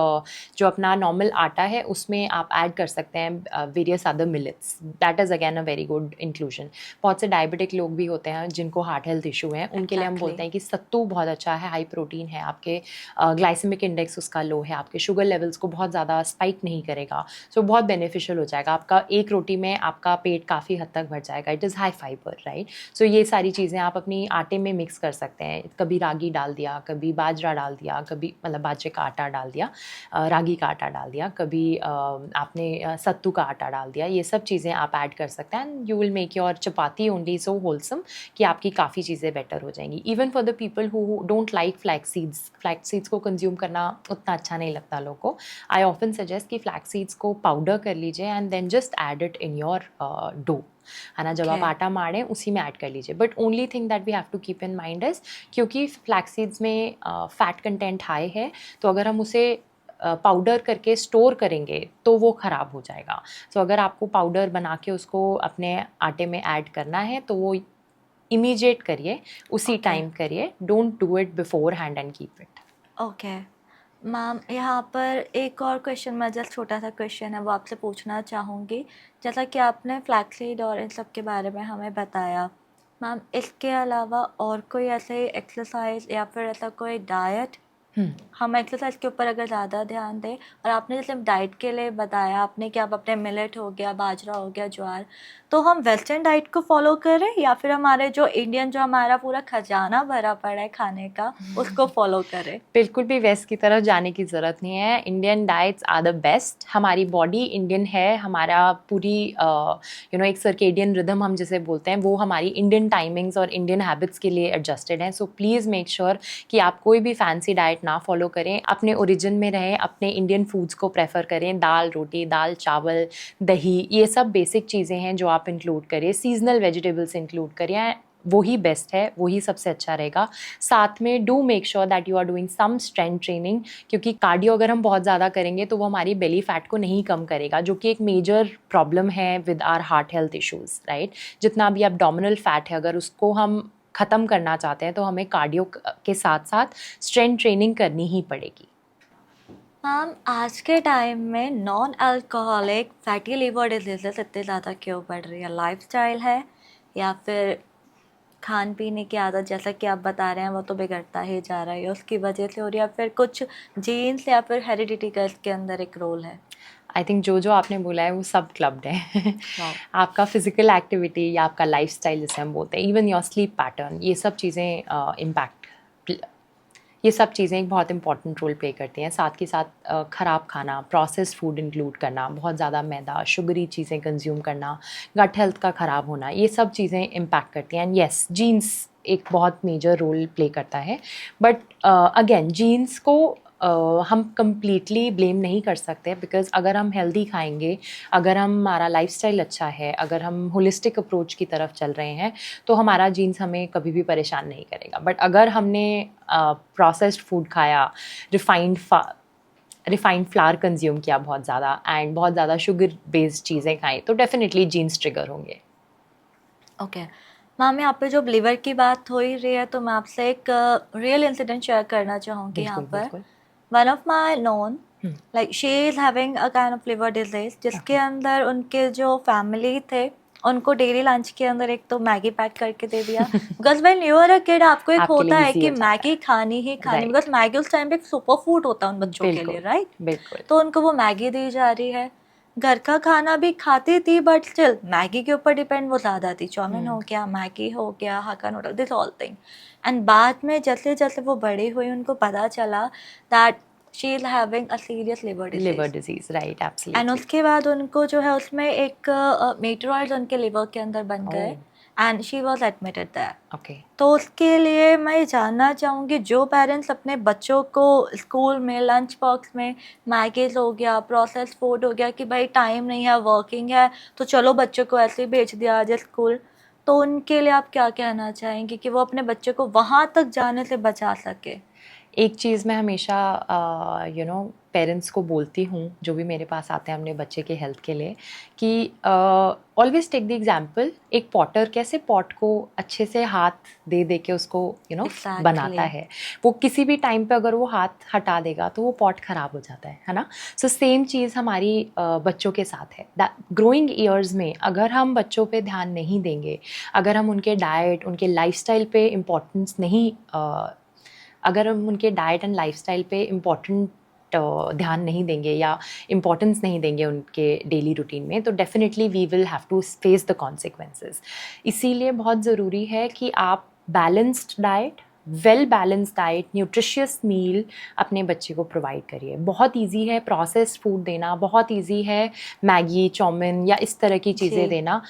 जो अपना normal आटा है उसमें आप add कर सकते हैं various other millets. That is again a very good inclusion. बहुत से diabetic लोग भी होते हैं जिनको heart health issue है, उनके लिए हम बोलते हैं कि सत्तू बहुत अच्छा है, high protein है, आपके glycemic index उसका low है, आपके sugar levels को बहुत ज़्यादा spike नहीं करेगा, so बहुत beneficial हो जाएगा. आपका एक रोटी में आपका पेट काफ़ी हद तक भर जाएगा. It is high fiber, right? So ये सारी चीज़ें आप अपनी आटे में मिक्स कर सकते हैं. कभी रागी डाल दिया, कभी बाजरा डाल दिया, कभी मतलब बाजरे का आटा डाल दिया, रागी का आटा डाल दिया, कभी आपने सत्तू का आटा डाल दिया. ये सब चीज़ें आप ऐड कर सकते हैं. And you will make your chapati only so wholesome कि आपकी काफ़ी चीज़ें बेटर हो जाएंगी. Even for the people who don't like flax seeds को कंज्यूम करना उतना अच्छा नहीं लगता लोगों को. आई ऑफन सजेस्ट कि फ्लैक्स सीड्स को पाउडर कर लीजिए and then just add it in your dough, है ना. जब आप आटा मारें उसी में ऐड कर लीजिए. But only thing that we have to keep in mind is क्योंकि फ्लैक्स सीड्स में फैट कंटेंट हाई है, तो अगर हम उसे पाउडर करके स्टोर करेंगे तो वो ख़राब हो जाएगा. सो अगर आपको पाउडर बना के उसको अपने आटे में ऐड करना है तो वो इमीडिएट करिए, उसी टाइम करिए. Don't do it before hand and keep it. Okay ma'am, यहाँ पर एक और क्वेश्चन, मैं जस्ट छोटा सा क्वेश्चन है वो आपसे पूछना चाहूँगी. जैसा कि आपने फ्लैक्सीड और इन सब के बारे में हमें बताया, मैम इसके अलावा और कोई ऐसे एक्सरसाइज या फिर ऐसा कोई डाइट, हम एक्सरसाइज के ऊपर अगर ज़्यादा ध्यान दें, और आपने जैसे डाइट के लिए बताया आपने कि आप अपने मिलेट हो गया, बाजरा हो गया, ज्वार, तो हम वेस्टर्न डाइट को फॉलो करें या फिर हमारे जो इंडियन, जो हमारा पूरा खजाना भरा पड़ा है खाने का, उसको फॉलो करें? बिल्कुल भी वेस्ट की तरफ जाने की ज़रूरत नहीं है. Indian diets are the best. हमारी बॉडी इंडियन है, हमारा पूरी एक सर्केडियन रिदम हम जिसे बोलते हैं वो हमारी इंडियन टाइमिंग्स और इंडियन हैबिट्स के लिए एडजस्टेड हैं. सो प्लीज़ मेक श्योर कि आप कोई भी फैंसी डाइट ना फॉलो करें. अपने ओरिजिन में रहें, अपने इंडियन फूड्स को प्रेफर करें. दाल रोटी, दाल चावल, दही, ये सब बेसिक चीज़ें हैं जो आप इंक्लूड करें. सीजनल वेजिटेबल्स इंक्लूड करें, वही बेस्ट है, वही सबसे अच्छा रहेगा. साथ में do make sure that you are doing some strength training, क्योंकि कार्डियो अगर हम बहुत ज़्यादा करेंगे तो वो हमारी बेली फैट को नहीं कम करेगा, जो कि एक मेजर प्रॉब्लम है with our heart health issues, right. जितना भी एब्डोमिनल फैट है, अगर उसको हम ख़त्म करना चाहते हैं तो हमें कार्डियो के साथ साथ स्ट्रेंथ ट्रेनिंग करनी ही पड़ेगी. मैम आज के टाइम में non alcoholic fatty liver diseases इतने ज़्यादा क्यों बढ़ रही है? लाइफस्टाइल है या फिर खान पीने की आदत, जैसा कि आप बता रहे हैं वो तो बिगड़ता ही जा रहा है, उसकी वजह से हो रही है, या फिर कुछ जीन्स या फिर हेरिडिटी का इसके अंदर एक रोल है? आई थिंक जो आपने बोला है वो सब क्लब्ड है. आपका फिजिकल एक्टिविटी या आपका लाइफस्टाइल जिसे हम बोलते हैं, इवन योर स्लीप पैटर्न, ये सब चीज़ें ये सब चीज़ें एक बहुत इंपॉर्टेंट रोल प्ले करती हैं. साथ के साथ ख़राब खाना, प्रोसेस्ड फूड इंक्लूड करना, बहुत ज़्यादा मैदा, शुगरी चीज़ें कंज्यूम करना, गट हेल्थ का ख़राब होना, ये सब चीज़ें इम्पैक्ट करती हैं. एंड येस, जीन्स एक बहुत मेजर रोल प्ले करता है. बट अगेन जीन्स को हम कम्प्लीटली ब्लेम नहीं कर सकते, बिकॉज़ अगर हम हेल्दी खाएंगे, अगर हमारा लाइफस्टाइल अच्छा है, अगर हम होलिस्टिक अप्रोच की तरफ चल रहे हैं, तो हमारा जीन्स हमें कभी भी परेशान नहीं करेगा. बट अगर हमने प्रोसेस्ड फूड खाया, रिफाइंड फ्लावर कंज्यूम किया बहुत ज़्यादा, एंड बहुत ज़्यादा शुगर बेस्ड चीज़ें खाएं, तो डेफिनेटली जीन्स ट्रिगर होंगे. ओके मैम, यहाँ पे जो लिवर की बात हो ही रही है तो मैं आपसे एक रियल इंसिडेंट शेयर करना चाहूँगी. यहाँ पर one of my known, like she is having a kind of liver disease, जिसके अंदर उनके जो फैमिली थे उनको डेली लंच के अंदर एक तो मैगी पैक करके दे दिया. Because when you are a kid आपको एक होता है कि मैगी खानी ही खानी, बिकॉज मैगी उस टाइम पे एक सुपर फूड होता है उन बच्चों के लिए, राइट. बिल्कुल. तो उनको वो मैगी दी जा रही है. घर का खाना भी खाती थी बट स्टिल मैगी के ऊपर डिपेंड वो ज़्यादा थी. चाउमीन हो गया, मैगी हो गया, hakka noodle, this all thing. And बाद में जैसे जैसे वो बड़ी हुई उनको पता चला that she is having a serious liver disease, right, absolutely. And उसके बाद उनको जो है उसमें एक मेटेरॉइड्स उनके लिवर के अंदर बन गए and she was admitted there. Okay. तो उसके लिए मैं ये जानना चाहूँगी, जो पेरेंट्स अपने बच्चों को स्कूल में लंच बॉक्स में मैगीज हो गया, प्रोसेस फूड हो गया, कि भाई टाइम नहीं है, वर्किंग है, तो चलो बच्चों को ऐसे ही भेज दिया आज स्कूल, तो उनके लिए आप क्या कहना चाहेंगे कि वो अपने बच्चे को वहाँ तक जाने से बचा सके? एक चीज़ मैं हमेशा पेरेंट्स को बोलती हूँ जो भी मेरे पास आते हैं अपने बच्चे के हेल्थ के लिए कि ऑलवेज टेक द एग्जाम्पल, एक पॉटर कैसे पॉट को अच्छे से हाथ दे दे के उसको Exactly. बनाता है, वो किसी भी टाइम पे अगर वो हाथ हटा देगा तो वो पॉट ख़राब हो जाता है ना। सो सेम चीज़ हमारी बच्चों के साथ है। ग्रोइंग ईयर्स में अगर हम बच्चों पे ध्यान नहीं देंगे, अगर हम उनके डाइट उनके लाइफस्टाइल पे इम्पोर्टेंस नहीं अगर हम उनके डाइट एंड लाइफस्टाइल पे इम्पोर्टेंट ध्यान नहीं देंगे या इम्पोर्टेंस नहीं देंगे उनके डेली रूटीन में, तो definitely we will have to face the consequences. इसीलिए बहुत ज़रूरी है कि आप balanced diet, well balance diet, nutritious meal अपने बच्चे को प्रोवाइड करिए। बहुत इजी है प्रोसेस्ड फूड देना, बहुत इजी है मैगी, चाउमीन या इस तरह की चीज़ें देना,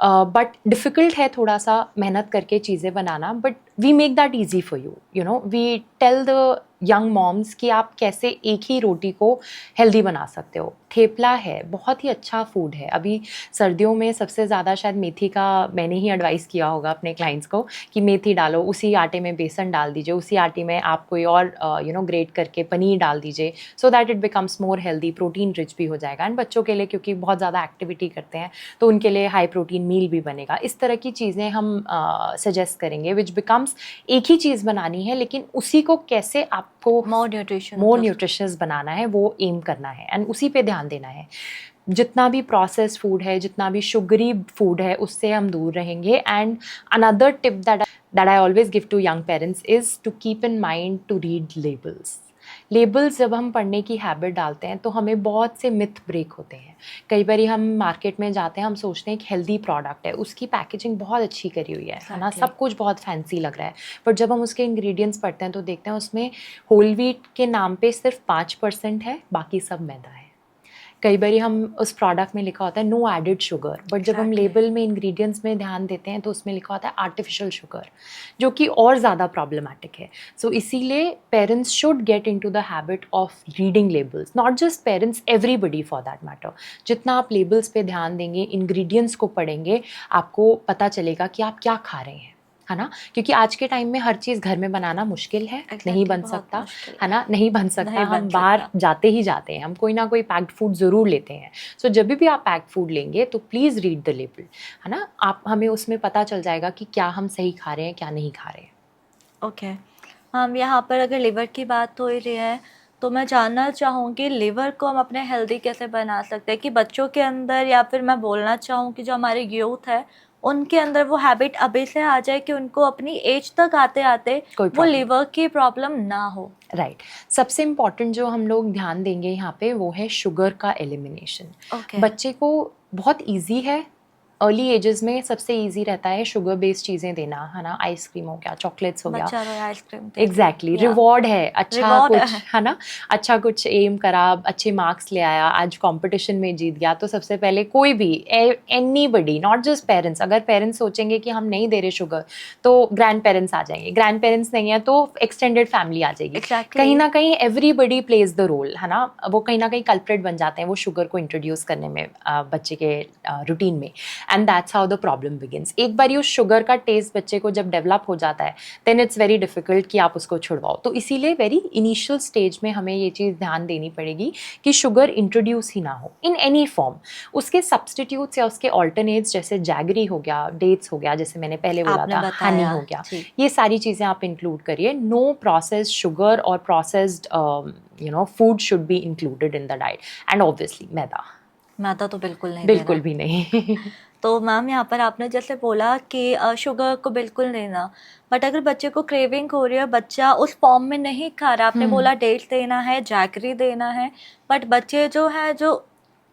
बट डिफ़िकल्ट है थोड़ा सा मेहनत करके चीज़ें बनाना, but we make that easy for you, we tell the young moms कि आप कैसे एक ही रोटी को हेल्दी बना सकते हो। थेपला है, बहुत ही अच्छा फूड है। अभी सर्दियों में सबसे ज़्यादा शायद मेथी का मैंने ही एडवाइस किया होगा अपने क्लाइंट्स को कि मेथी डालो, उसी आटे में बेसन डाल दीजिए, उसी आटे में आप कोई और ग्रेट करके पनीर डाल दीजिए, so that it becomes more healthy, protein rich भी हो जाएगा। एंड बच्चों के लिए क्योंकि बहुत ज़्यादा एक्टिविटी करते हैं तो उनके लिए हाई प्रोटीन मील भी बनेगा। इस तरह की चीज़ें हम सजेस्ट करेंगे, विच बिकम्स एक ही चीज़ बनानी है लेकिन उसी को कैसे आपको मोर न्यूट्रिशियस बनाना है वो एम करना है एंड उसी पे ध्यान देना है। जितना भी प्रोसेस्ड फूड है, जितना भी शुगरी फूड है, उससे हम दूर रहेंगे। And another tip that I always give to young parents is to keep in mind to read labels. Labels जब हम पढ़ने की हैबिट डालते हैं तो हमें बहुत से मिथ ब्रेक होते हैं। कई बार हम मार्केट में जाते हैं, हम सोचते हैं एक हेल्दी प्रोडक्ट है, उसकी पैकेजिंग बहुत अच्छी करी हुई है ना, सब कुछ बहुत फैंसी लग रहा है, पर जब हम उसके इंग्रेडिएंट्स पढ़ते हैं तो देखते हैं उसमें होल व्हीट के नाम पे सिर्फ 5% है, बाकी सब मैदा है। कई बार हम उस प्रोडक्ट में लिखा होता है नो एडेड शुगर, बट जब हम लेबल में इंग्रेडिएंट्स में ध्यान देते हैं तो उसमें लिखा होता है आर्टिफिशियल शुगर, जो कि और ज़्यादा प्रॉब्लमैटिक है। सो इसीलिए parents should get into the habit of reading labels, not just parents, everybody for that matter. जितना आप लेबल्स पे ध्यान देंगे, इंग्रेडिएंट्स को पढ़ेंगे, आपको पता चलेगा कि आप क्या खा रहे हैं, है ना। क्योंकि आज के टाइम में हर चीज़ घर में बनाना मुश्किल है, नहीं बन सकता, है ना, नहीं बन सकता। हम बाहर जाते ही जाते हैं, हम कोई ना कोई पैक्ड फूड ज़रूर लेते हैं। सो जब भी आप पैक्ड फूड लेंगे तो प्लीज़ रीड द लेबल, है ना। आप हमें उसमें पता चल जाएगा कि क्या हम सही खा रहे हैं, क्या नहीं खा रहे हैं। ओके हम यहाँ पर अगर लिवर की बात हो ही रही है तो मैं जानना चाहूँगी लिवर को हम अपने हेल्दी कैसे बना सकते हैं, कि बच्चों के अंदर, या फिर मैं बोलना चाहूँ कि जो हमारे यूथ है उनके अंदर वो हैबिट अभी से आ जाए कि उनको अपनी एज तक आते आते वो लिवर की प्रॉब्लम ना हो। राइट सबसे इम्पॉर्टेंट जो हम लोग ध्यान देंगे यहाँ पे वो है शुगर का एलिमिनेशन। बच्चे को बहुत ईजी है, अर्ली एजेस में सबसे इजी रहता है शुगर बेस्ड चीज़ें देना, है ना। आइसक्रीम हो गया, चॉकलेट्स हो गया, एग्जैक्टली रिवॉर्ड है, अच्छा कुछ, है ना, अच्छा कुछ एम करा, अच्छे मार्क्स ले आया, आज कंपटीशन में जीत गया, तो सबसे पहले कोई भी एनीबडी, नॉट जस्ट पेरेंट्स, अगर पेरेंट्स सोचेंगे कि हम नहीं दे रहे शुगर तो ग्रैंड पेरेंट्स आ जाएंगे, ग्रैंड पेरेंट्स नहीं है तो एक्सटेंडेड फैमिली आ जाएगी। कहीं ना कहीं एवरीबडी प्लेज द रोल, है ना, वो कहीं ना कहीं कल्प्रेट बन जाते हैं वो शुगर को इंट्रोड्यूस करने में बच्चे के रूटीन में। And that's how the problem begins. एक बार उस शुगर का टेस्ट बच्चे को जब डेवलप हो जाता है देन इट्स वेरी डिफिकल्ट कि आप उसको छुड़वाओ। तो इसीलिए वेरी इनिशियल स्टेज में हमें ये चीज़ ध्यान देनी पड़ेगी कि शुगर इंट्रोड्यूस ही ना हो इन एनी फॉर्म। उसके सब्सटीट्यूट्स या उसके ऑल्टरनेट्स जैसे जैगरी हो गया, डेट्स हो गया, जैसे मैंने पहले बोला था, हनी हो गया, ये सारी चीज़ें आप इंक्लूड करिए। नो प्रोसेस्ड शुगर और processed food should be included in the diet. And obviously मैदा तो बिल्कुल भी नहीं। तो मैम यहाँ पर आपने जैसे बोला कि शुगर को बिल्कुल नहीं ना, बट अगर बच्चे को क्रेविंग हो रही है, बच्चा उस फॉर्म में नहीं खा रहा, आपने बोला डेट्स देना है, जैगरी देना है, बट बच्चे जो है जो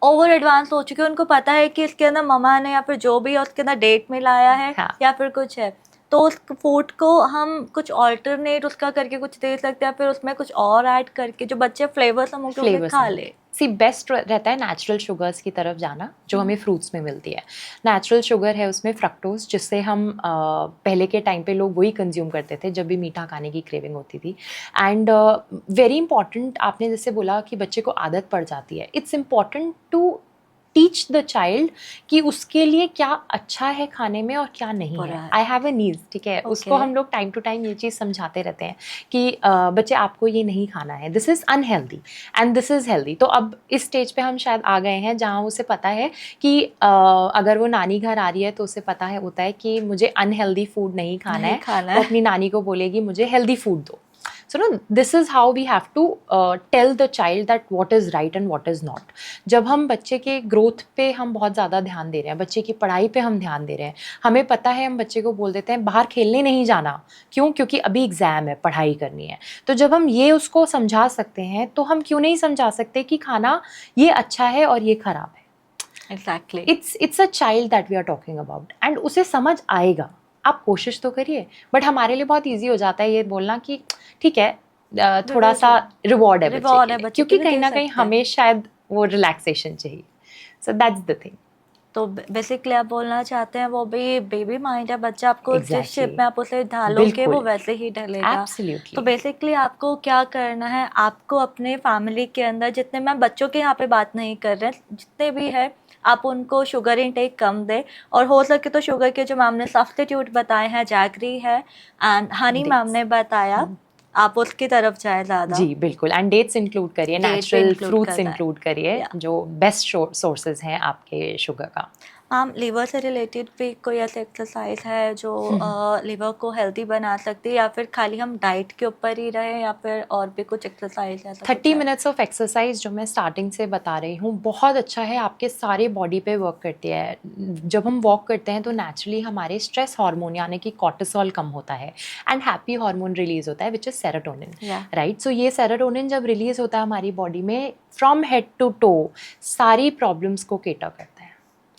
ओवर एडवांस हो चुके हैं, उनको पता है कि इसके अंदर ममा ने या फिर जो भी है उसके अंदर डेट मिलाया है, या फिर कुछ है, तो उस फूड को हम कुछ ऑल्टरनेट उसका करके कुछ दे सकते हैं, फिर उसमें कुछ और ऐड करके जो बच्चे फ्लेवर्स हम उनके खा ले। बेस्ट रहता है नेचुरल शुगर्स की तरफ जाना जो हमें फ्रूट्स में मिलती है। नेचुरल शुगर है उसमें फ्रक्टोज, जिससे हम पहले के टाइम पे लोग वही कंज्यूम करते थे जब भी मीठा खाने की क्रेविंग होती थी। एंड वेरी इंपॉर्टेंट, आपने जैसे बोला कि बच्चे को आदत पड़ जाती है, it's important to teach the child कि उसके लिए क्या अच्छा है खाने में और क्या नहीं बुरा है. है। आई हैव अ नीज, ठीक है, उसको Okay. हम लोग टाइम टू टाइम ये चीज़ समझाते रहते हैं कि बच्चे आपको ये नहीं खाना है, this is unhealthy and this is healthy. तो अब इस स्टेज पे हम शायद आ गए हैं जहाँ उसे पता है कि अगर वो नानी घर आ रही है तो उसे पता है होता है कि मुझे अनहेल्दी फूड नहीं खाना नहीं है, खाना वो है। अपनी नानी को बोलेगी मुझे हेल्दी फूड दो. So no, this is how we have to tell the child that what is right and what is not. जब हम बच्चे के ग्रोथ पे हम बहुत ज़्यादा ध्यान दे रहे हैं, बच्चे की पढ़ाई पे हम ध्यान दे रहे हैं, हमें पता है हम बच्चे को बोल देते हैं बाहर खेलने नहीं जाना, क्यों? क्योंकि अभी एग्ज़ाम है, पढ़ाई करनी है. तो जब हम ये उसको समझा सकते हैं तो हम क्यों नहीं समझा सकते कि खाना ये अच्छा है और ये ख़राब है. Exactly. It's a child that we are talking about and उसे समझ आएगा. आप कोशिश तो करिए, बट हमारे लिए बहुत ईजी हो जाता है ये बोलना कि ठीक है थोड़ा सा रिवॉर्ड है बच्चे के लिए, क्योंकि कहीं ना कहीं हमें शायद वो रिलैक्सेशन चाहिए. So that's the thing. तो बेसिकली आप बोलना चाहते हैं वो भी बेबी माइंड है, बच्चा आपको जिस Exactly. शेप में आप उसे ढालोगे वो बिल्कुल. वैसे ही ढलेगा. Absolutely. तो बेसिकली आपको क्या करना है, आपको अपने फैमिली के अंदर जितने, मैं बच्चों के यहाँ पे बात नहीं कर रहे, जितने भी है आप उनको शुगर इनटेक कम दें, और हो सके तो शुगर के जो मैम ने सब्स्टिट्यूट बताए हैं, जैगरी है एंड हनी मैम ने बताया, आप उसकी तरफ जाए ज़्यादा. जी बिल्कुल. एंड डेट्स इंक्लूड करिए, नेचुरल फ्रूट्स इंक्लूड करिए, Yeah. जो बेस्ट सोर्सेज हैं आपके शुगर का. मैम लीवर से रिलेटेड भी कोई ऐसे एक्सरसाइज है जो लीवर को हेल्दी बना सकती है, या फिर खाली हम डाइट के ऊपर ही रहे, या फिर और भी कुछ एक्सरसाइज है? 30 मिनट्स ऑफ एक्सरसाइज जो मैं स्टार्टिंग से बता रही हूँ बहुत अच्छा है, आपके सारे बॉडी पे वर्क करती है. जब हम वॉक करते हैं तो नेचुरली हमारे स्ट्रेस हार्मोन यानी कि कॉर्टिसोल कम होता है एंड हैप्पी हार्मोन रिलीज होता है विच इज़ सेरोटोनिन. राइट. सो ये सेरोटोनिन जब रिलीज होता है हमारी बॉडी में, फ्रॉम हेड टू टो सारी प्रॉब्लम्स को केटर करता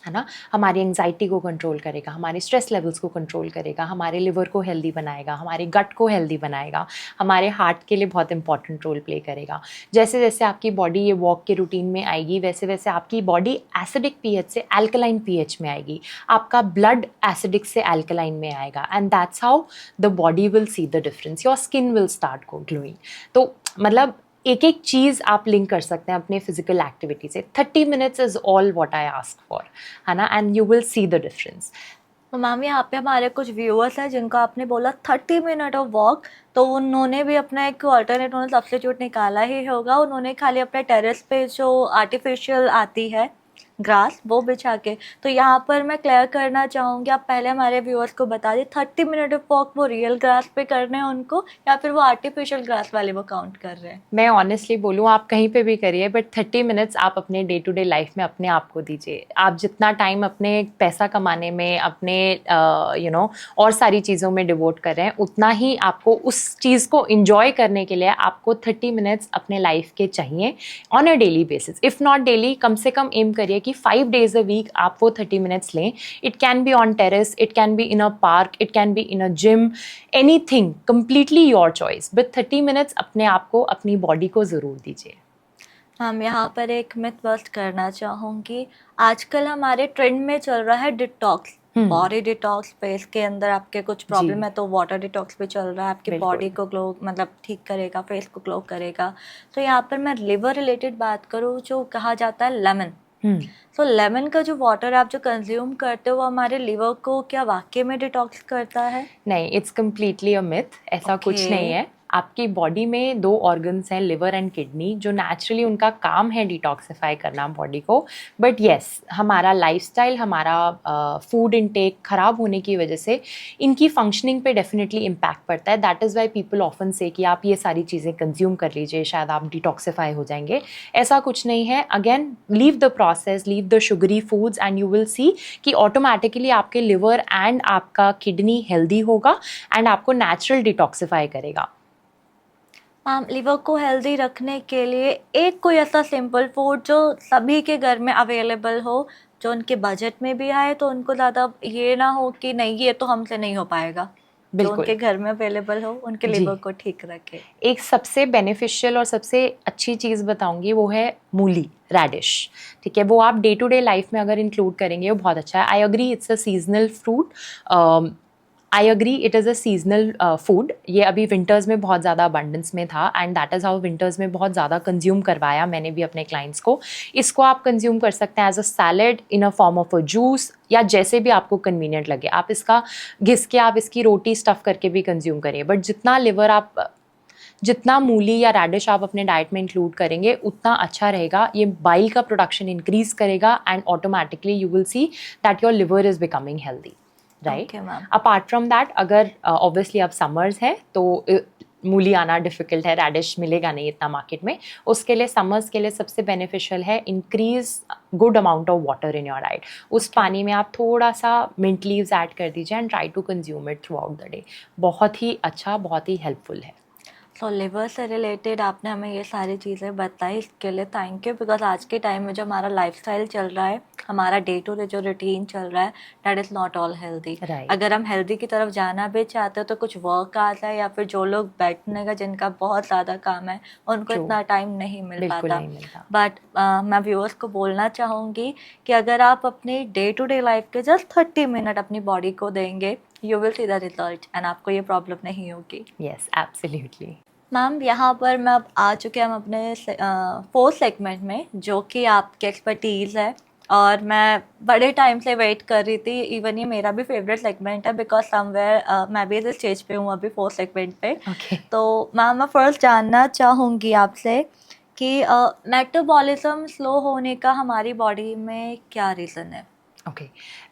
है ना. हमारी एंग्जाइटी को कंट्रोल करेगा, हमारे स्ट्रेस लेवल्स को कंट्रोल करेगा, हमारे लिवर को हेल्दी बनाएगा, हमारे गट को हेल्दी बनाएगा, हमारे हार्ट के लिए बहुत इंपॉर्टेंट रोल प्ले करेगा. जैसे जैसे आपकी बॉडी ये वॉक के रूटीन में आएगी वैसे वैसे आपकी बॉडी एसिडिक पीएच से अल्कलाइन पीएच में आएगी, आपका ब्लड एसिडिक से अल्कलाइन में आएगा and that's how the body will see the difference. Your skin will start go glowing. तो मतलब एक एक चीज़ आप लिंक कर सकते हैं अपने फिजिकल एक्टिविटी से. 30 minutes is all what I ask for, है ना, and you will see the difference. तो मैम यहाँ पे हमारे कुछ व्यूअर्स हैं जिनको आपने बोला 30 मिनट ऑफ वॉक, तो उन्होंने भी अपना एक अल्टरनेट, उन्होंने सब्स्टिट्यूट निकाला ही होगा. उन्होंने खाली अपने टेरेस पे जो आर्टिफिशियल आती है ग्रास वो बिछा के. तो यहाँ पर मैं क्लियर करना चाहूँगी, आप पहले हमारे व्यूअर्स को बता दें 30 मिनट ऑफ वॉक वो रियल ग्रास पे करने हैं उनको, या फिर वो आर्टिफिशियल ग्रास वाले वो काउंट कर रहे हैं? मैं ऑनेस्टली बोलूँ आप कहीं पे भी करिए, बट 30 मिनट्स आप अपने डे टू डे लाइफ में अपने आप को दीजिए. आप जितना टाइम अपने पैसा कमाने में, अपने और सारी चीज़ों में डिवोट कर रहे हैं, उतना ही आपको उस चीज़ को इंजॉय करने के लिए आपको 30 मिनट्स अपने लाइफ के चाहिए on a daily basis. If not daily, कम से कम एम करिए कि 5 days a week आप वो 30 मिनट्स लें. It can be on terrace, it can be in a park, it can be in a gym, anything, completely your choice, but 30 minutes अपने आप को, अपनी बॉडी को ज़रूर दीजिए. हम यहाँ पर एक मिथ बस्ट करना चाहूँगी. आजकल हमारे ट्रेंड में चल रहा है डिटॉक्स, बॉडी डिटॉक्स. फेस के अंदर आपके कुछ प्रॉब्लम है तो वाटर डिटॉक्स भी चल रहा है, आपकी बॉडी को ग्लो मतलब ठीक करेगा, फेस को ग्लो करेगा. तो यहाँ पर मैं लिवर रिलेटेड बात करूँ, जो कहा जाता है लेमन. तो लेमन का जो वाटर आप जो कंज्यूम करते हो वो हमारे लिवर को क्या वाकई में डिटॉक्स करता है? नहीं, इट्स कम्प्लीटली अ मिथ. ऐसा कुछ नहीं है. आपकी बॉडी में 2 ऑर्गन्स हैं, लिवर एंड किडनी, जो नेचुरली उनका काम है डिटॉक्सिफाई करना बॉडी को. बट येस, हमारा लाइफस्टाइल, हमारा फूड इनटेक ख़राब होने की वजह से इनकी फंक्शनिंग पे डेफिनेटली इम्पैक्ट पड़ता है. That is why people often से कि आप ये सारी चीज़ें कंज्यूम कर लीजिए, शायद आप डिटॉक्सिफाई हो जाएंगे. ऐसा कुछ नहीं है. Again, leave the process, leave the sugary foods and you will see कि ऑटोमेटिकली आपके लिवर एंड आपका किडनी हेल्दी होगा एंड आपको नेचुरल डिटॉक्सिफाई करेगा. लिवर को हेल्दी रखने के लिए एक कोई ऐसा सिंपल फूड जो सभी के घर में अवेलेबल हो, जो उनके बजट में भी आए, तो उनको ज़्यादा ये ना हो कि नहीं ये तो हमसे नहीं हो पाएगा, जो उनके घर में अवेलेबल हो, उनके लिवर को ठीक रखे. एक सबसे बेनिफिशियल और सबसे अच्छी चीज़ बताऊंगी, वो है मूली, रेडिश. ठीक है, वो आप डे टू डे लाइफ में अगर इंक्लूड करेंगे वो बहुत अच्छा है. I agree, it's a seasonal fruit. I agree, it is a seasonal food. ये अभी विंटर्स में बहुत ज़्यादा अबंडेंस में था and that is how winters में बहुत ज़्यादा कंज्यूम करवाया मैंने भी अपने क्लाइंट्स को. इसको आप कंज्यूम कर सकते हैं as a salad, in a form of a juice, या जैसे भी आपको कन्वीनियंट लगे. आप इसका घिस के आप इसकी रोटी स्टफ़ करके भी कंज्यूम करिए. बट जितना मूली या रेडिश आप अपने डाइट में इंक्लूड करेंगे उतना अच्छा रहेगा. ये बाइल का प्रोडक्शन इंक्रीज करेगा and automatically you will see that your liver is becoming healthy, right. Okay, ma'am. Apart from that, अगर ऑब्वियसली अब समर्स है तो मूली आना डिफ़िकल्ट है, रेडिश मिलेगा नहीं इतना मार्केट में. उसके लिए समर्स के लिए सबसे बेनिफिशियल है increase good amount of water in your diet. उस पानी में आप थोड़ा सा मिंट लीव्स ऐड कर दीजिए and try to consume it throughout the day. बहुत ही अच्छा, बहुत ही हेल्पफुल है. सो लिवर से रिलेटेड आपने हमें ये सारी चीज़ें बताई, इसके लिए थैंक यू. बिकॉज आज के टाइम में जो हमारा लाइफस्टाइल चल रहा है, हमारा डे टू डे जो रूटीन चल रहा है, that is not all healthy. Right. अगर हम हेल्दी की तरफ जाना भी चाहते हो तो कुछ वर्क आता है, या फिर जो लोग बैठने का जिनका बहुत ज़्यादा काम है उनको True. इतना टाइम नहीं मिल बिल्कुल पाता. नहीं मिलता. बट मैं व्यूअर्स को बोलना चाहूँगी कि अगर आप अपनी डे टू डे लाइफ के जस्ट 30 मिनट अपनी बॉडी को देंगे, you will see the result and आपको ये प्रॉब्लम नहीं होगी. Yes, absolutely. मैम यहाँ पर मैं अब आ चुके हैं हम अपने फोर्थ सेगमेंट में, जो कि आपकी एक्सपर्टीज़ है और मैं बड़े टाइम से वेट कर रही थी. इवन ये मेरा भी फेवरेट सेगमेंट है बिकॉज समवेयर मैं भी इस स्टेज पे हूँ अभी फोर्थ सेगमेंट पे. Okay. तो मैम मैं फर्स्ट जानना चाहूँगी आपसे कि मेटाबॉलिज्म स्लो होने का हमारी बॉडी में क्या रीज़न है. ओके,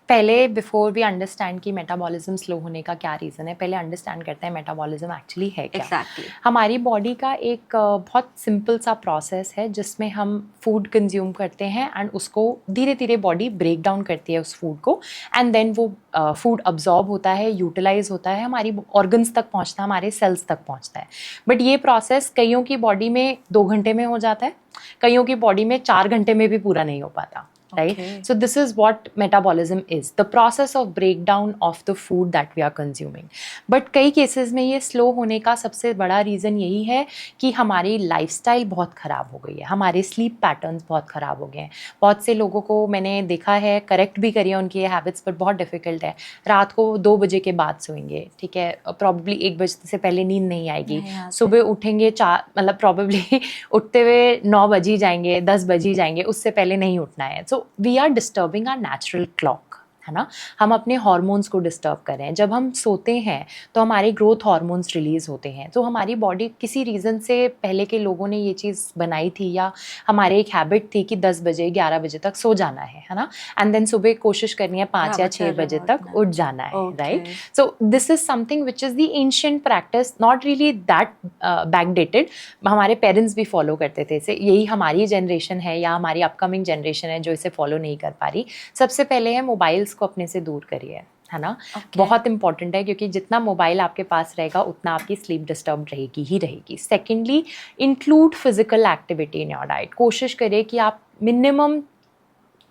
पहले बिफोर वी अंडरस्टैंड कि मेटाबॉलिज्म स्लो होने का क्या रीज़न है, पहले अंडरस्टैंड करते हैं मेटाबॉलिज्म एक्चुअली है क्या. एग्जैक्टली. हमारी बॉडी का एक बहुत सिंपल सा प्रोसेस है जिसमें हम फूड कंज्यूम करते हैं एंड उसको धीरे धीरे बॉडी ब्रेक डाउन करती है उस फूड को, एंड देन वो फूड अब्जॉर्ब होता है, यूटिलाइज होता है, हमारी ऑर्गन्स तक पहुंचता है, हमारे सेल्स तक पहुंचता है. बट ये प्रोसेस कईयों की बॉडी में 2 घंटे में हो जाता है, कईयों की बॉडी में 4 घंटे में भी पूरा नहीं हो पाता. Right? Okay. So this is what metabolism is, the process of breakdown of the food that we are consuming. But कई cases में ये slow होने का सबसे बड़ा reason यही है कि हमारी lifestyle बहुत ख़राब हो गई है, हमारे sleep patterns बहुत ख़राब हो गए हैं. बहुत से लोगों को मैंने देखा है, correct भी करी है उनकी ये habits, but बहुत difficult है. रात को 2 बजे के बाद सोएंगे, ठीक है, probably 1 बजे से पहले नींद नहीं आएगी, सुबह उठेंगे मतलब probably उठते हुए 9 बज ही जाएंगे, 10 बज ही जाएंगे, उससे पहले नहीं उठना है. So we are disturbing our natural clock, है ना. हम अपने हार्मोन्स को डिस्टर्ब कर रहे हैं. जब हम सोते हैं तो हमारे ग्रोथ हार्मोन्स रिलीज़ होते हैं. तो हमारी बॉडी किसी रीज़न से, पहले के लोगों ने ये चीज़ बनाई थी या हमारे एक हैबिट थी कि 10 बजे 11 बजे तक सो जाना है ना, एंड देन सुबह कोशिश करनी है 5 या 6 बजे तक उठ जाना है, right. So this is something which is the ancient practice, not really that backdated. हमारे पेरेंट्स भी फॉलो करते थे इसे. यही हमारी जनरेशन है या हमारी अपकमिंग जनरेशन है जो इसे फॉलो नहीं कर पा रही. सबसे पहले है मोबाइल्स को अपने से दूर करिए, है ना. बहुत इंपॉर्टेंट है, क्योंकि जितना मोबाइल आपके पास रहेगा उतना आपकी स्लीप डिस्टर्ब रहेगी ही रहेगी. Secondly, include physical activity in your diet. कोशिश करिए कि आप मिनिमम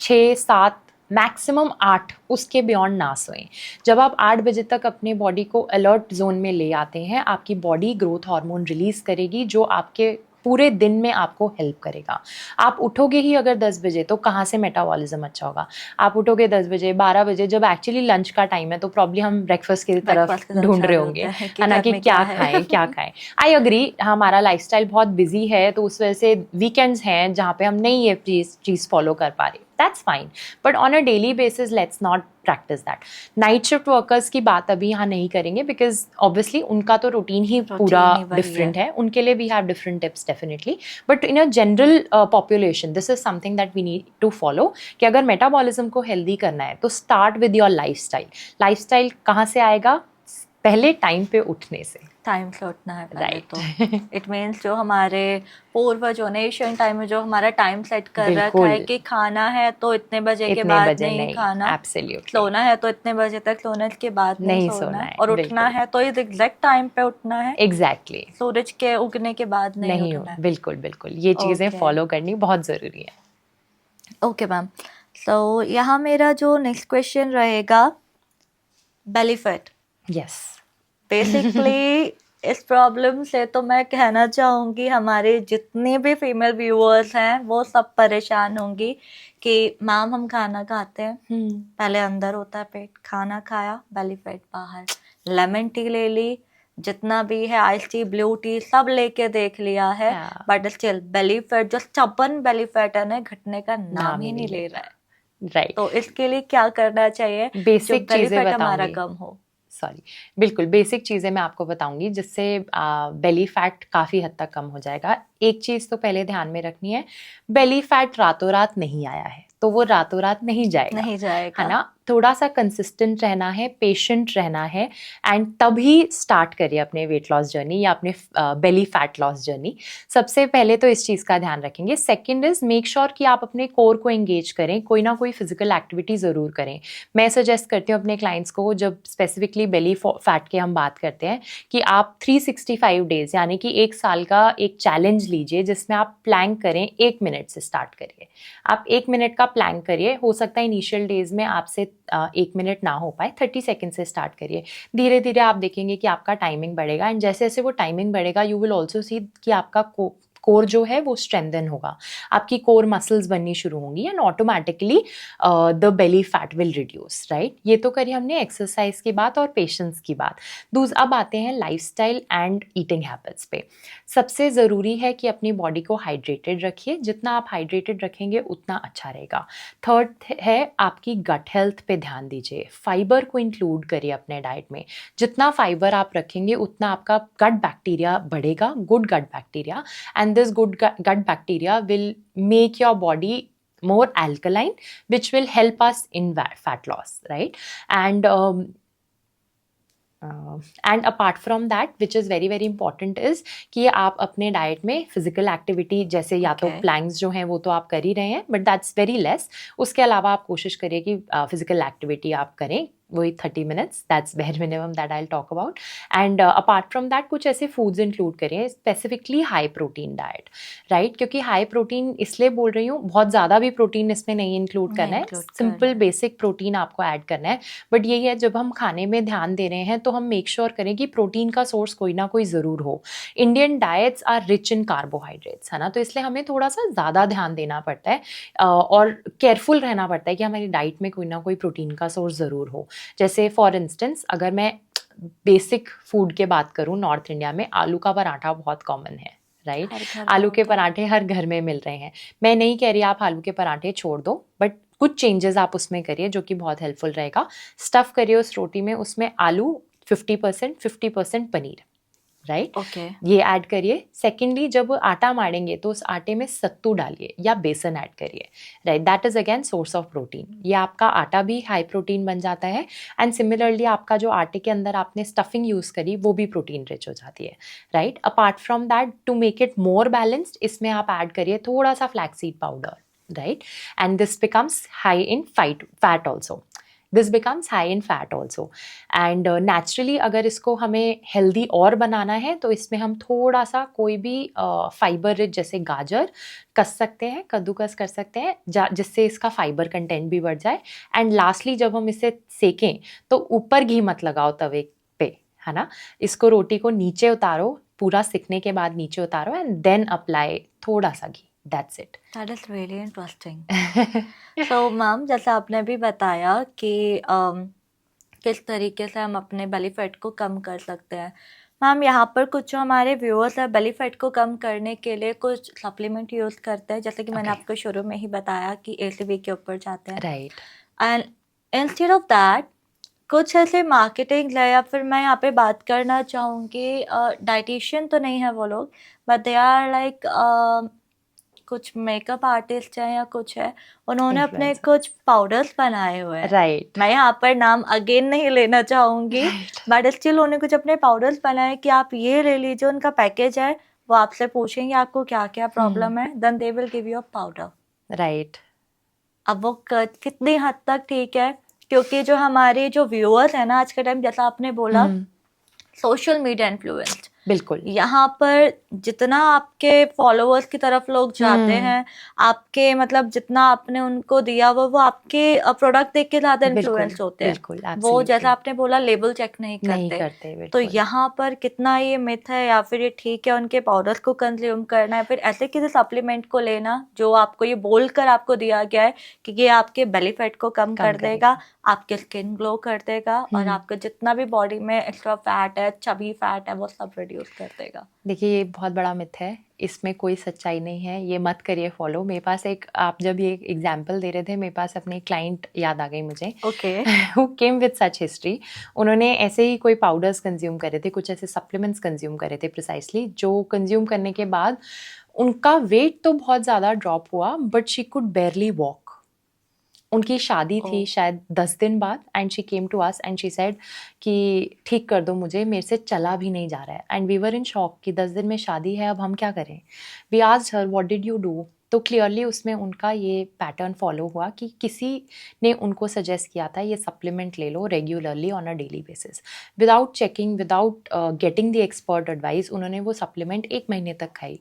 6-7 मैक्सिमम 8, उसके बियॉन्ड ना सोएं. जब आप 8 बजे तक अपने बॉडी को अलर्ट जोन में ले आते हैं, आपकी बॉडी ग्रोथ हार्मोन रिलीज करेगी जो आपके पूरे दिन में आपको हेल्प करेगा. आप उठोगे ही अगर 10 बजे तो कहाँ से मेटाबॉलिज्म अच्छा होगा. आप उठोगे 10 बजे 12 बजे, जब एक्चुअली लंच का टाइम है, तो प्रॉब्ली हम ब्रेकफास्ट की तरफ ढूंढ रहे होंगे, है ना, कि क्या खाएं. आई अग्री, हमारा लाइफस्टाइल बहुत बिजी है, तो उस वजह से वीकेंड्स हैं जहाँ पे हम नहीं ये चीज़ फॉलो कर पा रहे. That's fine, but on a daily basis let's not practice that. Night shift workers की बात अभी यहाँ नहीं करेंगे because obviously उनका तो रूटीन ही पूरा different है. उनके लिए we have different tips definitely, but in a general population this is something that we need to follow. कि अगर मेटाबॉलिज्म को हेल्दी करना है तो start with your lifestyle. Lifestyle कहाँ से आएगा? पहले टाइम पे उठने से. टाइम से उठना है पहले. तो इट मीन्स जो हमारे पूर्वजों ने एशियन टाइम में जो हमारा टाइम सेट कर रखा है कि खाना है तो इतने बजे के बाद नहीं खाना, एब्सोल्युटली, सोना है तो इतने बजे तक सोना, इसके बाद नहीं सोना है, और उठना है तो इस एग्जैक्ट टाइम पे उठना है. एग्जैक्टली, सूरज के उगने के बाद नहीं उठना है. बिल्कुल बिल्कुल, ये चीज़ें फॉलो करनी बहुत ज़रूरी है. ओके मैम, सो यहाँ मेरा जो नेक्स्ट क्वेश्चन रहेगा, बेली फैट. यस, बेसिकली इस प्रॉब्लम से तो मैं कहना चाहूँगी हमारे जितने भी फीमेल व्यूअर्स हैं वो सब परेशान होंगी कि मैम हम खाना खाते हैं, पहले अंदर होता है पेट, खाना खाया बेली फैट बाहर, लेमन टी ले ली, जितना भी है आइस टी, ब्लू टी सब लेके देख लिया है, बट स्टिल बेली फैट, जो स्टबन बेली फैट है ना, घटने का नाम ही नहीं ले रहा है। राइट, तो इसके लिए क्या करना चाहिए जो बेसिक बेली चीजें फैट हमारा बताऊंगी। कम हो? सॉरी, बिल्कुल बेसिक चीज़ें मैं आपको बताऊंगी जिससे बेली फैट काफ़ी हद तक कम हो जाएगा। एक चीज़ तो पहले ध्यान में रखनी है, बेली फैट रातों रात नहीं आया है तो वो रातों रात नहीं जाएगा, नहीं जाएगा, है ना। थोड़ा सा कंसिस्टेंट रहना है, पेशेंट रहना है, एंड तभी स्टार्ट करिए अपने वेट लॉस जर्नी या अपने बेली फैट लॉस जर्नी। सबसे पहले तो इस चीज़ का ध्यान रखेंगे। सेकंड इज मेक श्योर कि आप अपने कोर को एंगेज करें, कोई ना कोई फिजिकल एक्टिविटी ज़रूर करें। मैं सजेस्ट करती हूँ अपने क्लाइंट्स को, जब स्पेसिफिकली बेली फैट के हम बात करते हैं, कि आप 365 डेज यानी कि 1 साल का एक चैलेंज लीजिए जिसमें आप प्लैंक करें। 1 मिनट से स्टार्ट करिए, आप 1 मिनट का प्लैंक करिए। हो सकता है इनिशियल डेज में आपसे 1 मिनट ना हो पाए, 30 सेकेंड से स्टार्ट करिए। धीरे धीरे आप देखेंगे कि आपका टाइमिंग बढ़ेगा, एंड जैसे जैसे वो टाइमिंग बढ़ेगा यू विल ऑल्सो सी कि आपका कोर जो है वो स्ट्रेंथन होगा, आपकी कोर मसल्स बननी शुरू होंगी, and automatically the belly fat will reduce, right. ये तो करिए हमने एक्सरसाइज की बात और पेशेंस की बात। अब आते हैं लाइफस्टाइल एंड ईटिंग हैबिट्स पे। सबसे ज़रूरी है कि अपनी बॉडी को हाइड्रेटेड रखिए, जितना आप हाइड्रेटेड रखेंगे उतना अच्छा रहेगा। थर्ड है आपकी गट हेल्थ पे ध्यान दीजिए, फाइबर को इंक्लूड करिए अपने डाइट में। जितना फाइबर आप रखेंगे उतना आपका गट बैक्टीरिया बढ़ेगा, good gut bacteria, and this good gut bacteria will make your body more alkaline, which will help us in fat loss, right? And apart from that, which is very very important, is कि आप अपने diet में physical activity जैसे या तो planks जो हैं वो तो आप कर ही रहे हैं, बट दैट्स वेरी लेस। उसके अलावा आप कोशिश करिए कि फिजिकल एक्टिविटी आप करें, वही 30 minutes, that's bare minimum that I will talk about. And apart from that कुछ ऐसे फूड्स इंक्लूड करें, specifically high protein diet, right. क्योंकि हाई प्रोटीन इसलिए बोल रही हूँ, बहुत ज़्यादा भी प्रोटीन इसमें नहीं इंक्लूड करना है, सिंपल बेसिक प्रोटीन आपको ऐड करना है। बट यही है, जब हम खाने में ध्यान दे रहे हैं तो हम मेक श्योर करें कि प्रोटीन का सोर्स कोई ना कोई ज़रूर हो। Indian diets are rich in carbohydrates, है ना, तो इसलिए हमें थोड़ा सा ज़्यादा ध्यान देना पड़ता है और केयरफुल रहना पड़ता है कि हमारी डाइट में कोई ना कोई प्रोटीन का सोर्स ज़रूर हो। जैसे फॉर इंस्टेंस अगर मैं बेसिक फूड के बात करूँ, नॉर्थ इंडिया में आलू का पराठा बहुत कॉमन है, राइट। आलू के पराठे हर घर में मिल रहे हैं। मैं नहीं कह रही आप आलू के पराठे छोड़ दो, बट कुछ चेंजेस आप उसमें करिए जो कि बहुत हेल्पफुल रहेगा। स्टफ करिए उस रोटी में, उसमें आलू 50%, 50% पनीर, राइट, ये ऐड करिए। सेकेंडली जब आटा मारेंगे तो उस आटे में सत्तू डालिए या बेसन ऐड करिए, right, that is again source of protein. ये आपका आटा भी हाई प्रोटीन बन जाता है, एंड सिमिलरली आपका जो आटे के अंदर आपने स्टफिंग यूज करी वो भी प्रोटीन रिच हो जाती है, right. Apart from that, to make it more balanced, इसमें आप ऐड करिए थोड़ा सा flaxseed powder, right, and this becomes high in fat also. This becomes high in fat also, and naturally अगर इसको हमें हेल्दी और बनाना है तो इसमें हम थोड़ा सा कोई भी फाइबर रिच जैसे गाजर कस सकते हैं, कद्दूकस कर सकते हैं, जिससे इसका फाइबर कंटेंट भी बढ़ जाए। एंड लास्टली जब हम इसे सेकें तो ऊपर घी मत लगाओ तवे पे, है ना, इसको रोटी को नीचे उतारो, पूरा सिकने के बाद नीचे उतारो, एंड देन अप्लाई थोड़ा सा घी, that's it. That is really interesting. So ma'am, जैसे आपने भी बताया कि किस तरीके से हम अपने बेली फैट को कम कर सकते हैं, मैम यहाँ पर कुछ जो हमारे व्यूअर्स है बेली फैट को कम करने के लिए कुछ सप्लीमेंट यूज़ करते हैं, जैसे कि मैंने आपको शुरू में ही बताया कि ACV के ऊपर जाते हैं, right. And instead of that कुछ ऐसे मार्केटिंग है, या फिर मैं यहाँ पे बात करना चाहूँगी, डाइटिशियन तो नहीं है वो लोग, बट दे आर लाइक कुछ मेकअप आर्टिस्ट हैं या कुछ है, उन्होंने अपने कुछ पाउडर्स बनाए हुए हैं, राइट। मैं यहाँ पर नाम अगेन नहीं लेना चाहूँगी, बट स्टिल उन्होंने कुछ अपने पाउडर्स बनाए कि आप ये ले लीजिए, उनका पैकेज है, वो आपसे पूछेंगे आपको क्या क्या प्रॉब्लम है, then they will give you a powder, right. अब वो कितनी हद तक ठीक है, क्योंकि जो हमारे जो व्यूअर्स है ना आज के टाइम, जैसा आपने बोला सोशल मीडिया इन्फ्लुएंस्ड, बिल्कुल यहाँ पर जितना आपके फॉलोअर्स की तरफ लोग जाते हैं, आपके मतलब जितना आपने उनको दिया वो आपके प्रोडक्ट देख के ज्यादा बिल्कुल इन्फ्लुएंस होते हैं। बिल्कुल वो जैसा एब्सोल्युटली आपने बोला लेबल चेक नहीं नहीं करते। करते तो बिल्कुल। यहाँ पर कितना ये मिथ है या फिर ये ठीक है उनके पाउडर्स को कंज्यूम करना, है फिर ऐसे किसी सप्लीमेंट को लेना जो आपको ये बोलकर आपको दिया गया है कि ये आपके बेली फैट को कम कम कर करेगा। देगा, आपके स्किन ग्लो कर देगा और आपका जितना भी बॉडी में एक्स्ट्रा फैट है, चबी फैट है, वो सब रिड्यूस कर देगा। देखिए ये बहुत बड़ा मिथ है, इसमें कोई सच्चाई नहीं है, ये मत करिए फॉलो। मेरे पास एक, आप जब ये एग्जांपल दे रहे थे, मेरे पास अपनी क्लाइंट याद आ गई मुझे, okay who came with such history. उन्होंने ऐसे ही कोई पाउडर्स कंज्यूम करे थे, कुछ ऐसे सप्लीमेंट्स कंज्यूम करे थे प्रिसाइसली, जो कंज्यूम करने के बाद उनका वेट तो बहुत ज़्यादा ड्रॉप हुआ but she could barely walk. उनकी शादी थी शायद 10 दिन बाद and she came to us and she said कि ठीक कर दो मुझे, मेरे से चला भी नहीं जा रहा है। And we were in shock कि 10 दिन में शादी है, अब हम क्या करें। We asked her what did you do, तो क्लियरली उसमें उनका ये पैटर्न फॉलो हुआ कि किसी ने उनको सजेस्ट किया था ये सप्लीमेंट ले लो regularly on a daily basis, without checking, without getting the expert advice. उन्होंने वो सप्लीमेंट 1 महीने तक खाई।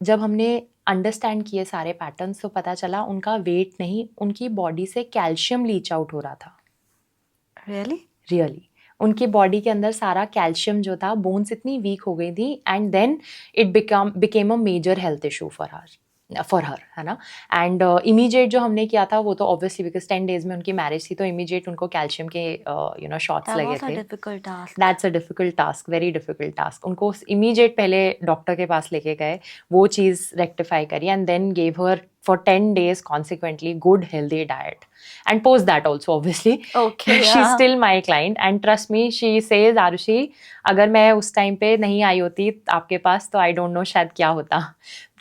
जब हमने अंडरस्टैंड किए सारे पैटर्न्स तो पता चला उनका वेट नहीं, उनकी बॉडी से कैल्शियम लीच आउट हो रहा था। रियली उनकी बॉडी के अंदर सारा कैल्शियम जो था, बोन्स इतनी वीक हो गई थी and then it became a major health issue for her, है ना। एंड इमीडिएट जो हमने किया था वो तो ऑब्वियसली बिकॉज 10 डेज में उनकी मैरिज थी, तो इमीडिएट उनको कैल्शियम के शॉट्स लगे थे। That's a difficult task, very difficult task. उनको इमीडिएट पहले डॉक्टर के पास लेके गए, वो चीज़ रेक्टिफाई करी and then gave her for 10 days consequently good healthy diet, and post that also obviously she's still my client and trust me she says Arushi अगर मैं उस टाइम पे नहीं आई होती आपके पास तो I don't know शायद क्या होता।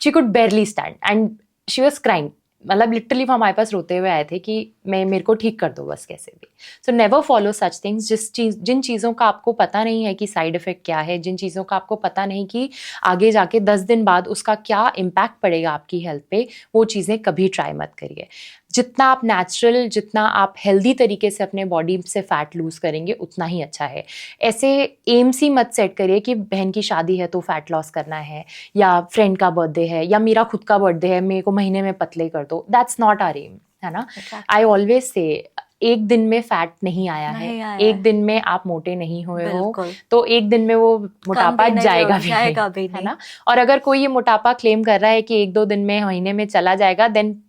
she could barely stand and she was crying, मतलब लिटरली वो हमारे पास रोते हुए आए थे कि मेरे को ठीक कर दो बस कैसे भी। So never follow such things. जिन चीज़ों का आपको पता नहीं है कि साइड इफेक्ट क्या है, जिन चीज़ों का आपको पता नहीं कि आगे जाके 10 दिन बाद उसका क्या इम्पैक्ट पड़ेगा आपकी हेल्थ पे, वो चीज़ें कभी ट्राई मत करिए। जितना आप नेचुरल, जितना आप हेल्दी तरीके से अपने बॉडी से फैट लूज़ करेंगे उतना ही अच्छा है। ऐसे एम्स ही मत सेट करिए कि बहन की शादी है तो फैट लॉस करना है, या फ्रेंड का बर्थडे है, या मेरा खुद का बर्थडे है मेरे को महीने में पतले कर दो। दैट्स नॉट आवर एम, है ना। आई ऑलवेज से एक दिन में फैट नहीं आया है, एक दिन में आप मोटे नहीं हुए हो तो एक दिन में वो मोटापा जाएगा भी नहीं, है ना। और अगर कोई ये मोटापा क्लेम कर रहा है कि 1-2 दिन में, महीने में चला जाएगा, देन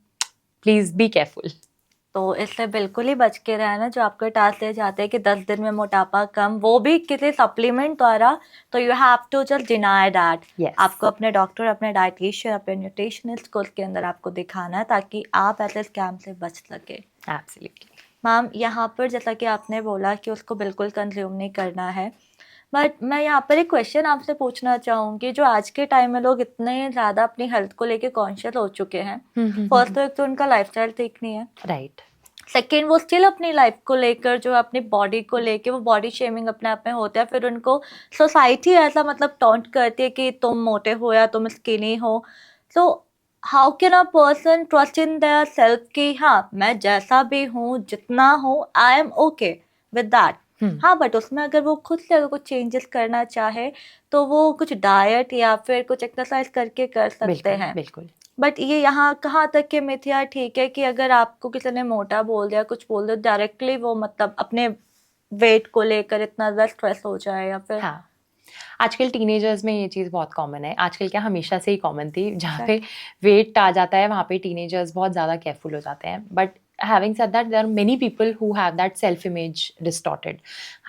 प्लीज बी केयरफुल। तो इससे बिल्कुल ही बच के रहना जो आपके टास्क ले जाते हैं कि 10 दिन में मोटापा कम, वो भी किसी सप्लीमेंट द्वारा। तो you have to just deny that. आपको अपने डॉक्टर, अपने डाइटिशियन, अपने न्यूट्रिशनिस्ट को उसके अंदर आपको दिखाना है ताकि आप ऐसे स्कैम से बच सके। एब्सोल्युटली मैम, यहाँ पर जैसा कि आपने बोला कि उसको बिल्कुल कंज्यूम नहीं करना है, बट मैं यहाँ पर एक क्वेश्चन आपसे पूछना चाहूँगी। जो आज के टाइम में लोग इतने ज़्यादा अपनी हेल्थ को लेके कॉन्शियस हो चुके हैं, फर्स्ट तो एक तो उनका लाइफस्टाइल ठीक नहीं है, राइट। सेकेंड वो स्टिल अपनी लाइफ को लेकर, जो अपनी बॉडी को लेके, वो बॉडी शेमिंग अपने आप में होता है। फिर उनको सोसाइटी ऐसा मतलब टॉन्ट करती है कि तुम मोटे हो या तुम स्किनी हो। तो how can a person trust in their self कि हाँ मैं जैसा भी हूँ, जितना हूँ, I am okay with that. हाँ, बट उसमें अगर वो खुद से अगर कुछ चेंजेस करना चाहे तो वो कुछ डाइट या फिर कुछ एक्सरसाइज करके कर सकते हैं। बिल्कुल। बट ये यहाँ कहाँ तक के मिथ्या ठीक है कि अगर आपको किसी ने मोटा बोल दिया, कुछ बोल दिया, डायरेक्टली वो मतलब अपने वेट को लेकर इतना ज़्यादा स्ट्रेस हो जाए या फिर। हाँ, आजकल टीनेजर्स में ये चीज़ बहुत कॉमन है। आजकल क्या, हमेशा से ही कॉमन थी। जहाँ पे वेट आ जाता है वहाँ पे टीनेजर्स बहुत ज़्यादा केयरफुल हो जाते हैं। But having said that, there are many people who have that self image distorted,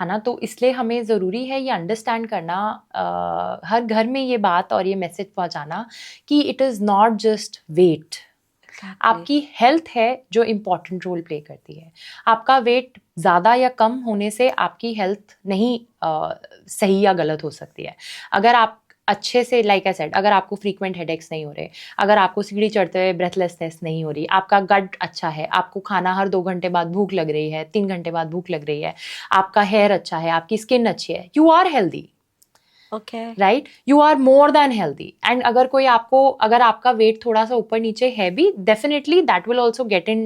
है ना। तो इसलिए हमें ज़रूरी है ये अंडरस्टैंड करना, हर घर में ये बात और ये मैसेज पहुँचाना कि it is not just weight. आपकी हेल्थ है जो इम्पॉर्टेंट रोल प्ले करती है। आपका वेट ज़्यादा या कम होने से आपकी हेल्थ नहीं सही या गलत हो सकती है। अगर आप अच्छे से, लाइक आई सेड, अगर आपको फ्रीक्वेंट हेडेक्स नहीं हो रहे, अगर आपको सीढ़ी चढ़ते हुए ब्रेथलेसनेस नहीं हो रही, आपका गट अच्छा है, आपको खाना हर 2 घंटे बाद भूख लग रही है, 3 घंटे बाद भूख लग रही है, आपका हेयर अच्छा है, आपकी स्किन अच्छी है, you are healthy. Okay right, you are more than healthy. And अगर आपका वेट थोड़ा सा ऊपर नीचे है भी, definitely that will also get in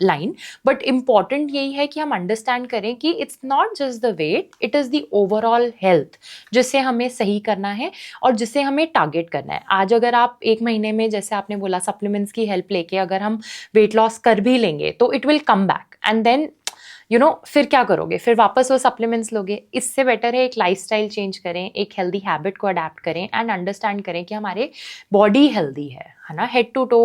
line. But important यही है कि हम अंडरस्टैंड करें कि it's not just the weight, it is the overall health जिसे हमें सही करना है और जिसे हमें टारगेट करना है. आज अगर आप एक महीने में, जैसे आपने बोला, सप्लीमेंट्स की हेल्प लेके अगर हम वेट लॉस कर भी लेंगे तो it will come back. And then फिर क्या करोगे? फिर वापस वो सप्लीमेंट्स लोगे. इससे बेटर है एक लाइफस्टाइल चेंज करें, एक हेल्दी हैबिट को अडेप्ट करें एंड अंडरस्टैंड करें कि हमारे बॉडी हेल्दी है ना. हेड टू टो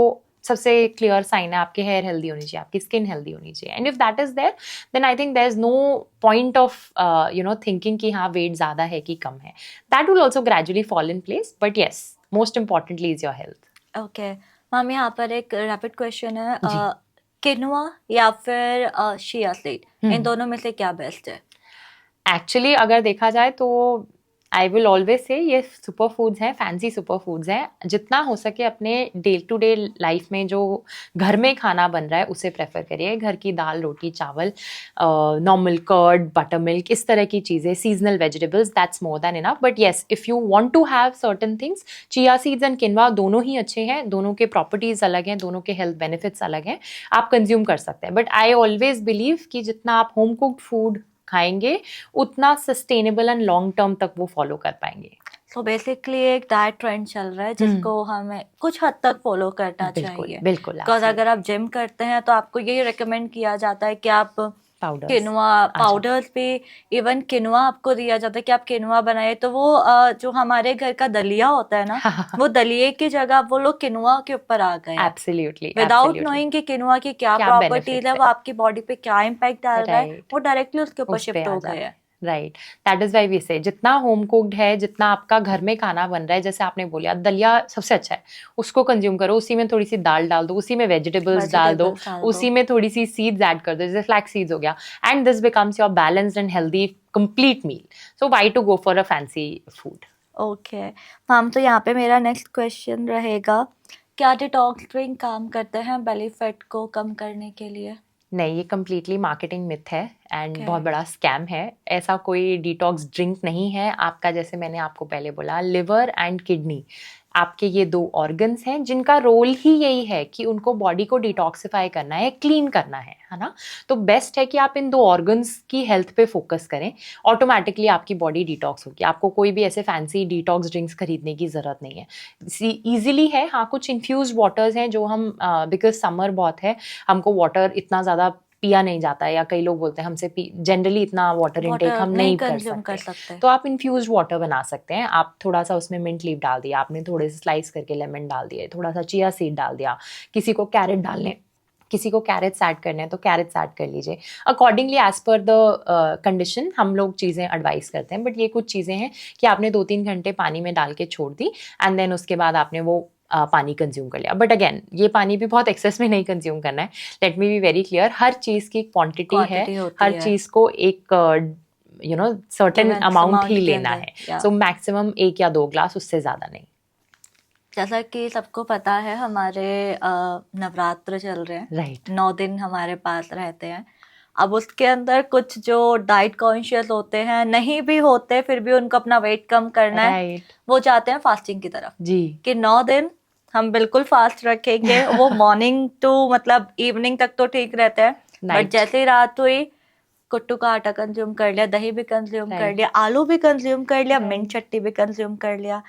सबसे क्लियर साइन है, आपके हेयर हेल्दी होनी चाहिए, आपकी स्किन हेल्दी होनी चाहिए. And if that is there, then I think there is no point of thinking कि हाँ वेट ज़्यादा है कि कम है. That will also gradually fall in place. But yes, most importantly is your health. Okay ma'am, यहाँ पर एक रैपिड क्वेश्चन है, जी. किनुआ या फिर शिया सीड, इन दोनों में से क्या बेस्ट है? एक्चुअली अगर देखा जाए तो आई विल ऑलवेज से ये सुपर फूड्स हैं, फैंसी सुपर फूड्स हैं. जितना हो सके अपने डे टू डे लाइफ में जो घर में खाना बन रहा है उसे प्रेफर करिए. घर की दाल, रोटी, चावल, नॉर्मल कर्ड, बटर मिल्क, इस तरह की चीज़ें, seasonal vegetables, that's more than enough. But yes, if you want to have certain things, chia seeds and quinoa दोनों ही अच्छे हैं. दोनों के प्रॉपर्टीज़ अलग हैं, दोनों के हेल्थ बेनिफिट्स अलग हैं, आप कंज्यूम कर सकते हैं. बट आई ऑलवेज बिलीव कि जितना आप होम कुक्ड फूड खाएंगे उतना सस्टेनेबल एंड लॉन्ग टर्म तक वो फॉलो कर पाएंगे. सो बेसिकली एक डाइट ट्रेंड चल रहा है जिसको हमें कुछ हद तक फॉलो करना चाहिए. बिल्कुल. बिकॉज अगर आप जिम करते हैं तो आपको यही रिकमेंड किया जाता है कि आप किनुआ पाउडर्स भी, इवन किनुआ आपको दिया जाता है कि आप किनुआ बनाए. तो वो जो हमारे घर का दलिया होता है ना, वो दलिये की जगह वो लोग किनुआ के ऊपर आ गए. एब्सोल्युटली. विदाउट नोइंग कि किनुआ की क्या प्रॉपर्टीज है, वो आपकी बॉडी पे क्या इम्पैक्ट डाल रहा है, वो डायरेक्टली उसके ऊपर शिफ्ट हो गए हैं. Right, that is why we say जितना होम कुक्ड है, जितना आपका घर में खाना बन रहा है, जैसे आपने बोला दलिया सबसे अच्छा है, उसको कंज्यूम करो. उसी में थोड़ी सी दाल डाल दो, उसी में वेजिटेबल्स डाल दो, उसी में थोड़ी सी सीड्स ऐड कर दो, जैसे फ्लैक्स सीड्स हो गया, and this becomes your balanced and healthy complete meal. So why to go for a fancy food. Okay ma'am, तो यहाँ पे मेरा नेक्स्ट क्वेश्चन रहेगा, क्या डिटॉक्स ड्रिंक काम करते हैं बेली फैट को कम करने के लिए? नहीं, ये कम्प्लीटली मार्केटिंग मिथ है एंड बहुत बड़ा स्कैम है. ऐसा कोई डिटॉक्स ड्रिंक नहीं है. आपका, जैसे मैंने आपको पहले बोला, लिवर एंड किडनी, आपके ये 2 ऑर्गन्स हैं जिनका रोल ही यही है कि उनको बॉडी को डिटॉक्सिफाई करना है, क्लीन करना है ना. तो बेस्ट है कि आप इन 2 ऑर्गन्स की हेल्थ पे फोकस करें, ऑटोमेटिकली आपकी बॉडी डिटॉक्स होगी. आपको कोई भी ऐसे फैंसी डिटॉक्स ड्रिंक्स खरीदने की ज़रूरत नहीं है. ईजिली है. हाँ, कुछ इन्फ्यूज वाटर्स हैं जो हम, बिकॉज समर बहुत है, हमको वाटर इतना ज़्यादा पिया नहीं जाता है, या कई लोग बोलते हैं हमसे जनरली इतना वाटर इनटेक हम नहीं कर सकते. तो आप इन्फ्यूज्ड वाटर बना सकते हैं. आप थोड़ा सा उसमें मिंट लीफ डाल दिया, आपने थोड़े से स्लाइस करके लेमन डाल दिए, थोड़ा सा चिया सीड डाल दिया, किसी को कैरेट डालने, किसी को कैरेट्स ऐड करने हैं तो कैरेट्स ऐड कर लीजिए. Accordingly as per the condition हम लोग चीज़ें एडवाइस करते हैं. बट ये कुछ चीज़ें हैं कि आपने 2-3 घंटे पानी में डाल के छोड़ दी एंड देन उसके बाद आपने वो पानी कंज्यूम कर लिया. बट अगेन, ये पानी भी बहुत एक्सेस में नहीं कंज्यूम करना है. Let me be very clear, हर चीज़ की क्वांटिटी है, हर चीज़ को एक सर्टेन अमाउंट ही लेना है. सो मैक्सिमम 1 या 2 ग्लास, उससे ज़्यादा नहीं. जैसा कि सबको पता है, हमारे नवरात्र चल रहे हैं. राइट. 9 दिन हमारे पास रहते हैं. अब उसके अंदर कुछ जो डाइट कॉन्शियस होते हैं, नहीं भी होते, फिर भी उनको अपना वेट कम करना है, वो जाते हैं फास्टिंग की तरफ जी, कि 9 दिन हम बिल्कुल फास्ट रखेंगे. वो मॉर्निंग टू मतलब इवनिंग तक तो ठीक रहता है, बट जैसे ही रात हुई, कुट्टू का आटा कंज्यूम कर लिया, दही भी कंज्यूम कर लिया, आलू भी कंज्यूम कर लिया, मिंट चट्टी भी कंज्यूम कर लिया.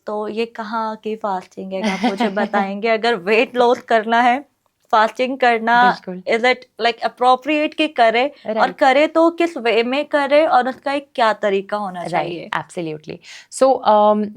तो ये कहाँ की फास्टिंग है, आप मुझे बताएंगे? अगर वेट लॉस करना है, फास्टिंग करना, इज इट लाइक अप्रोप्रिएट कि करे, और करे तो किस वे में करे, और उसका एक क्या तरीका होना चाहिए? एब्सोल्युटली. सो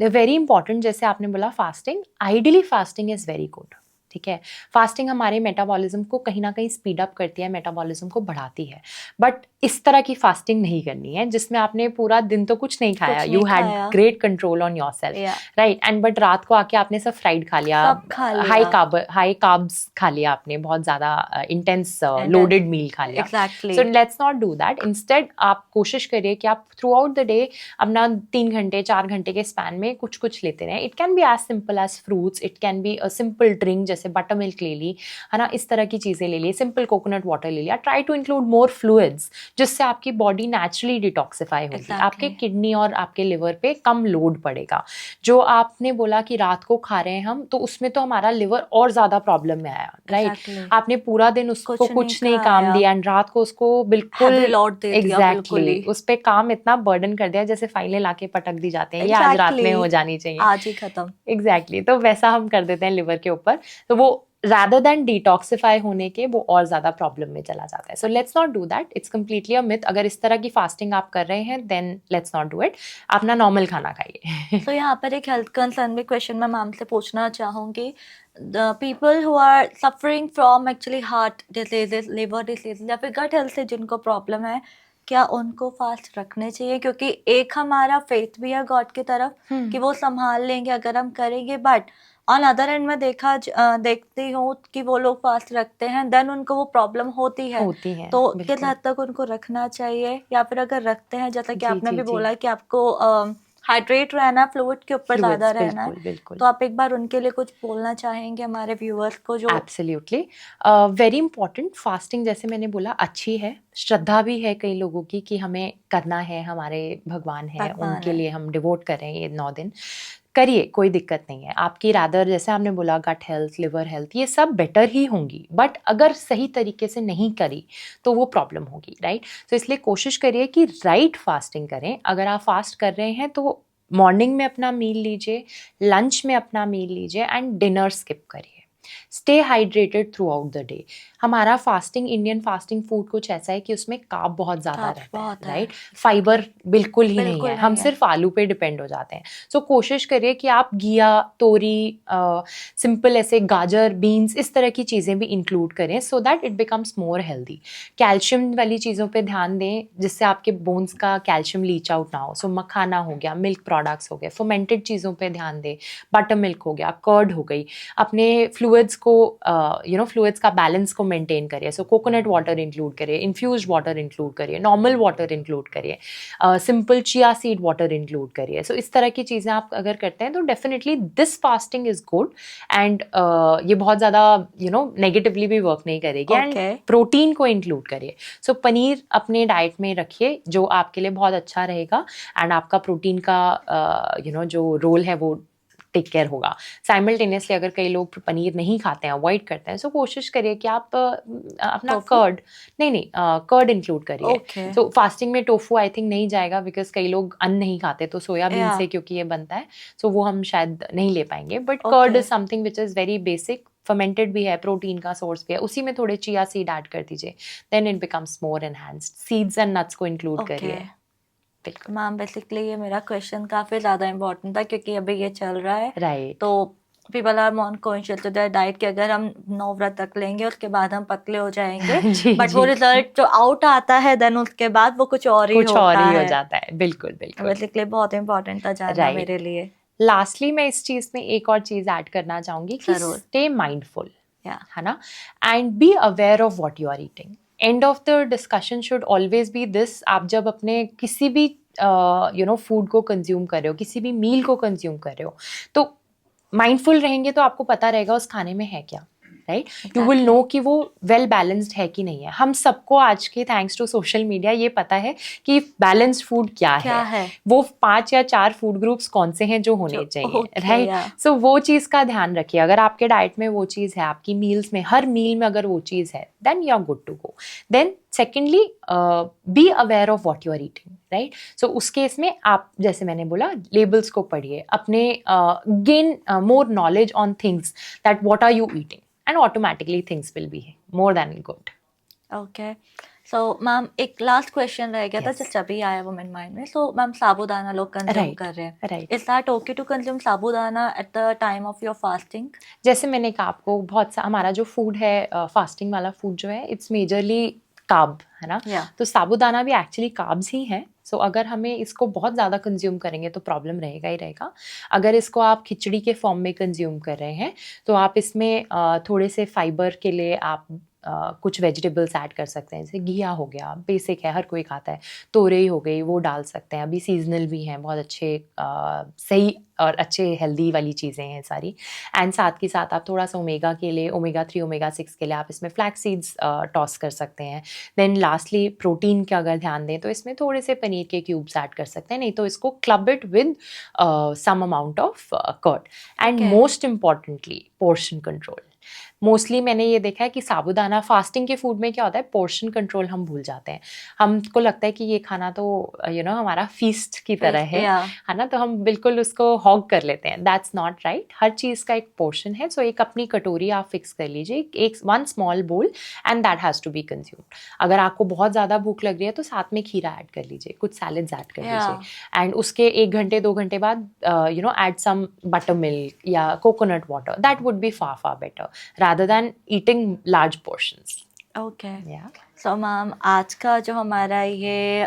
वेरी इंपॉर्टेंट, जैसे आपने बोला fasting, ideally fasting is very good. ठीक है, फास्टिंग हमारे मेटाबॉलिज्म को कहीं ना कहीं स्पीड अप करती है, मेटाबॉलिज्म को बढ़ाती है. बट इस तरह की फास्टिंग नहीं करनी है जिसमें आपने पूरा दिन तो कुछ नहीं खाया, you had great control on yourself, right, and but रात को आके आपने सब फ्राइड खा लिया, हाई कार्ब्स खा लिया आपने, बहुत ज्यादा इंटेंस लोडेड मील खा लिया. सो let's not do that. Instead आप कोशिश करिए कि आप थ्रू आउट द डे अपना 3 घंटे 4 घंटे के स्पैन में कुछ कुछ लेते रहें. It can be as simple as fruits, it can be a simple drink जैसे बटर मिल्क ले ली, है ना, इस तरह की चीज़ें ले ली, सिंपल कोकोनट वाटर ले लिया, try to include more fluids जिससे आपकी बॉडी नेचुरली डिटॉक्सिफाई होगी। Exactly. आपके किडनी और आपके लिवर पे कम लोड पड़ेगा। जो आपने बोला कि रात को खा रहे हैं हम, तो उसमें तो हमारा लिवर और ज़्यादा प्रॉब्लम में आया, राइट? Exactly. आपने पूरा दिन उसको कुछ नहीं काम खाया, दिया एंड रात को उसको बिल्कुल heavy load दे दिया, बिल्कुल एग्जैक्टली ही। उस पे काम इतना बर्डन कर दिया जैसे फाइलें लाके पटक दी जाते हैं, ये आज रात में हो जानी चाहिए, आज ही खत्म। एग्जैक्टली तो वैसा हम कर देते हैं लिवर के ऊपर, तो वो rather than डिटॉक्सिफाई होने के वो और ज़्यादा प्रॉब्लम में चला जाता है। So let's not do that, it's completely a myth. अगर इस तरह की फास्टिंग आप कर रहे हैं then let's not do it, अपना नॉर्मल खाना खाइए। तो यहाँ पर एक हेल्थ कंसर्न भी क्वेश्चन मैं मैम से पूछना चाहूँगी, the people who are suffering from actually heart diseases, liver diseases या फिर गट हेल्थ से जिनको प्रॉब्लम है, क्या उनको फास्ट रखने चाहिए? क्योंकि एक हमारा फेथ भी है गॉड की तरफ कि वो संभाल लेंगे अगर हम करेंगे, बट ऑन अदर एंड में देखती हूँ कि वो लोग फास्ट रखते हैं देन उनको वो प्रॉब्लम होती है। तो किस हद तक उनको रखना चाहिए, या फिर अगर रखते हैं जैसा कि आपने भी बोला कि आपको हाइड्रेट रहना, फ्लूइड के ऊपर ज़्यादा रहना है, तो आप एक बार उनके लिए कुछ बोलना चाहेंगे हमारे व्यूअर्स को? जो एब्सोल्युटली वेरी इंपॉर्टेंट, फास्टिंग जैसे मैंने बोला अच्छी है, श्रद्धा भी है कई लोगों की कि हमें करना है, हमारे भगवान है उनके लिए हम डिवोट करें ये 9 दिन, करिए, कोई दिक्कत नहीं है। आपकी रादर जैसे आपने बोला गट हेल्थ, लिवर हेल्थ ये सब बेटर ही होंगी, बट अगर सही तरीके से नहीं करी तो वो प्रॉब्लम होगी, राइट? तो इसलिए कोशिश करिए कि राइट फास्टिंग करें। अगर आप फास्ट कर रहे हैं तो मॉर्निंग में अपना मील लीजिए, लंच में अपना मील लीजिए एंड डिनर स्किप करिए। Stay hydrated through out the day. हमारा फास्टिंग, इंडियन फास्टिंग फूड कुछ ऐसा है कि उसमें कार्ब बहुत ज़्यादा रहता है, राइट? फाइबर बिल्कुल ही नहीं है, हम सिर्फ आलू पे डिपेंड हो जाते हैं। सो कोशिश करिए कि आप घिया, तोरी, सिंपल ऐसे गाजर, बीन्स, इस तरह की चीज़ें भी इंक्लूड करें so that it becomes more healthy. Calcium वाली चीज़ों पे ध्यान दें जिससे आपके बोन्स का कैल्शियम लीच आउट ना हो। सो मखाना हो गया, मिल्क प्रोडक्ट्स हो गए, फर्मेंटेड चीज़ों पे ध्यान दें, बटर मिल्क हो गया, कर्ड हो गई। अपने फ्लूइड्स को फ्लूइड्स का बैलेंस को मेंटेन करिए। सो कोकोनट वाटर इंक्लूड करिए, इन्फ्यूज्ड वाटर इंक्लूड करिए, नॉर्मल वाटर इंक्लूड करिए, simple chia seed water include करिए। सो इस तरह की चीज़ें आप अगर करते हैं तो definitely this fasting is good and ये बहुत ज़्यादा नेगेटिवली भी वर्क नहीं करेगी। एंड प्रोटीन को इंक्लूड करिए। सो पनीर अपने डाइट में रखिए जो आपके लिए बहुत अच्छा रहेगा एंड आपका प्रोटीन का जो रोल है वो टेक केयर होगा। साइमल्टेनियसली अगर कई लोग पनीर नहीं खाते हैं, अवॉइड करते हैं, सो कोशिश करिए कि आप अपना कर्ड कर्ड इंक्लूड करिए। सो फास्टिंग में टोफू आई थिंक नहीं जाएगा बिकॉज कई लोग अन्न नहीं खाते, तो सोयाबीन से क्योंकि ये बनता है सो वो हम शायद नहीं ले पाएंगे, but curd is something which is very basic, fermented भी है, प्रोटीन का सोर्स भी है, उसी में थोड़े चिया सीड ऐड कर दीजिए, then it becomes more enhanced. Seeds and nuts को इंक्लूड करिए। मैम बेसिकली ये मेरा क्वेश्चन काफ़ी ज़्यादा इम्पोर्टेंट था क्योंकि अभी ये चल रहा है, राइट? तो people are more conscious to their diet कि अगर हम 9 व्रत तक लेंगे उसके बाद हम पतले हो जाएंगे, बट वो रिजल्ट जो आउट आता है देन उसके बाद वो कुछ और ही हो जाता है। बिल्कुल बिल्कुल, बेसिकली बहुत इंपॉर्टेंट था जानना मेरे लिए। लास्टली मैं इस चीज़ में एक और चीज़ ऐड करना चाहूँगी कि स्टे माइंडफुल, है ना, and be aware of what you are eating. End of the discussion should always be this, आप जब अपने किसी भी फूड को कंज्यूम कर रहे हो, किसी भी मील को कंज्यूम कर रहे हो, तो माइंडफुल रहेंगे तो आपको पता रहेगा उस खाने में है क्या, राइट? यू विल नो कि वो वेल बैलेंस्ड है कि नहीं है। हम सबको आज के थैंक्स टू सोशल मीडिया ये पता है कि बैलेंस्ड फूड क्या है, वो 5 या 4 फूड ग्रुप्स कौन से हैं जो होने चाहिए, राइट? सो वो चीज़ का ध्यान रखिए। अगर आपके डाइट में वो चीज़ है, आपकी मील्स में, हर मील में अगर वो चीज़ है, then you are good to go. Then secondly be aware of what you are eating, right? So उस केस में आप जैसे मैंने बोला लेबल्स को पढ़िए, अपने gain more knowledge on things that what are you eating and automatically things will be more than good. Okay. So ma'am एक लास्ट क्वेश्चन रह गया था जो अभी आया वो मेरे माइंड में। सो मैम साबूदाना लोग कंज्यूम कर रहे हैं, right? Is that okay to consume sabudana at the time of your fasting? जैसे मैंने कहा आपको, बहुत सा हमारा जो फूड है फास्टिंग वाला फूड जो है इट्स मेजरली कार्ब, है ना? तो साबूदाना भी एक्चुअली कार्ब्स ही है। सो अगर हमें इसको बहुत ज़्यादा कंज्यूम करेंगे तो प्रॉब्लम रहेगा ही रहेगा। अगर इसको आप खिचड़ी के फॉर्म में कंज्यूम कर रहे हैं तो आप इसमें थोड़े से फाइबर के लिए आप कुछ वेजिटेबल्स ऐड कर सकते हैं, जैसे घिया हो गया, बेसिक है, हर कोई खाता है, तोरई हो गई, वो डाल सकते हैं, अभी सीजनल भी हैं, बहुत अच्छे सही और अच्छे हेल्दी वाली चीज़ें हैं सारी। एंड साथ के साथ आप थोड़ा सा ओमेगा के लिए, ओमेगा 3 ओमेगा 6 के लिए आप इसमें फ्लैक्स सीड्स टॉस कर सकते हैं। देन लास्टली प्रोटीन का अगर ध्यान दें तो इसमें थोड़े से पनीर के क्यूब्स ऐड कर सकते हैं, नहीं तो इसको club it with some amount of curd. And Okay. Most importantly portion control. Mostly मैंने ये देखा है कि साबूदाना फास्टिंग के फूड में क्या होता है, पोर्शन कंट्रोल हम भूल जाते हैं। हमको लगता है कि ये खाना तो हमारा फीस्ट की तरह है, Yeah. है ना, तो हम बिल्कुल उसको हॉग कर लेते हैं। That's not right. हर चीज़ का एक पोर्शन है। सो एक अपनी कटोरी आप फिक्स कर लीजिए, एक one small bowl, and that has to be consumed. अगर आपको बहुत ज़्यादा भूख लग रही है तो साथ में खीरा ऐड कर लीजिए, कुछ सैलेड्स ऐड कर Yeah. लीजिए, एंड उसके 1 घंटे 2 घंटे बाद ऐड सम बटर मिल्क या coconut water. That would be far far better rather than eating large portions. Okay. Yeah. So ma'am, आज का जो हमारा ये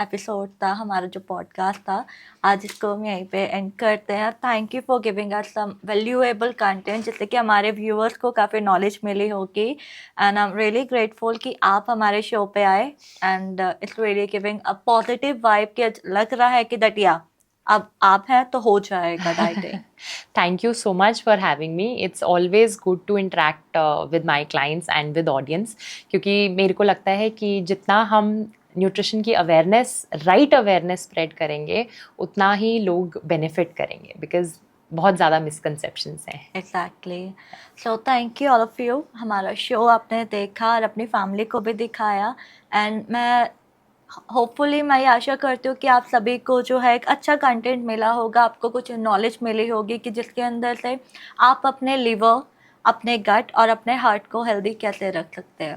एपिसोड था, हमारा जो पॉडकास्ट था, आज इसको हम यहीं पे एंड करते हैं। Thank you for giving us some valuable content, जिससे कि हमारे व्यूअर्स को काफ़ी नॉलेज मिली होगी। And I am really grateful कि आप हमारे शो पे आए, and it's really giving a positive vibe कि लग रहा है कि दैट या अब आप हैं तो हो जाएगा dieting. Thank you so much for having me. It's always good to interact with my clients and with audience, क्योंकि मेरे को लगता है कि जितना हम न्यूट्रिशन की अवेयरनेस, राइट अवेयरनेस स्प्रेड करेंगे, उतना ही लोग बेनिफिट करेंगे, बिकॉज बहुत ज़्यादा मिसकंसेप्शंस हैं। Exactly. So thank you all of you. हमारा शो आपने देखा और अपनी फैमिली को भी दिखाया, एंड मैं होपफुली मैं ये आशा करती हूँ कि आप सभी को जो है एक अच्छा कंटेंट मिला होगा, आपको कुछ नॉलेज मिली होगी कि जिसके अंदर से आप अपने लिवर, अपने गट और अपने हार्ट को हेल्दी कैसे रख सकते हैं।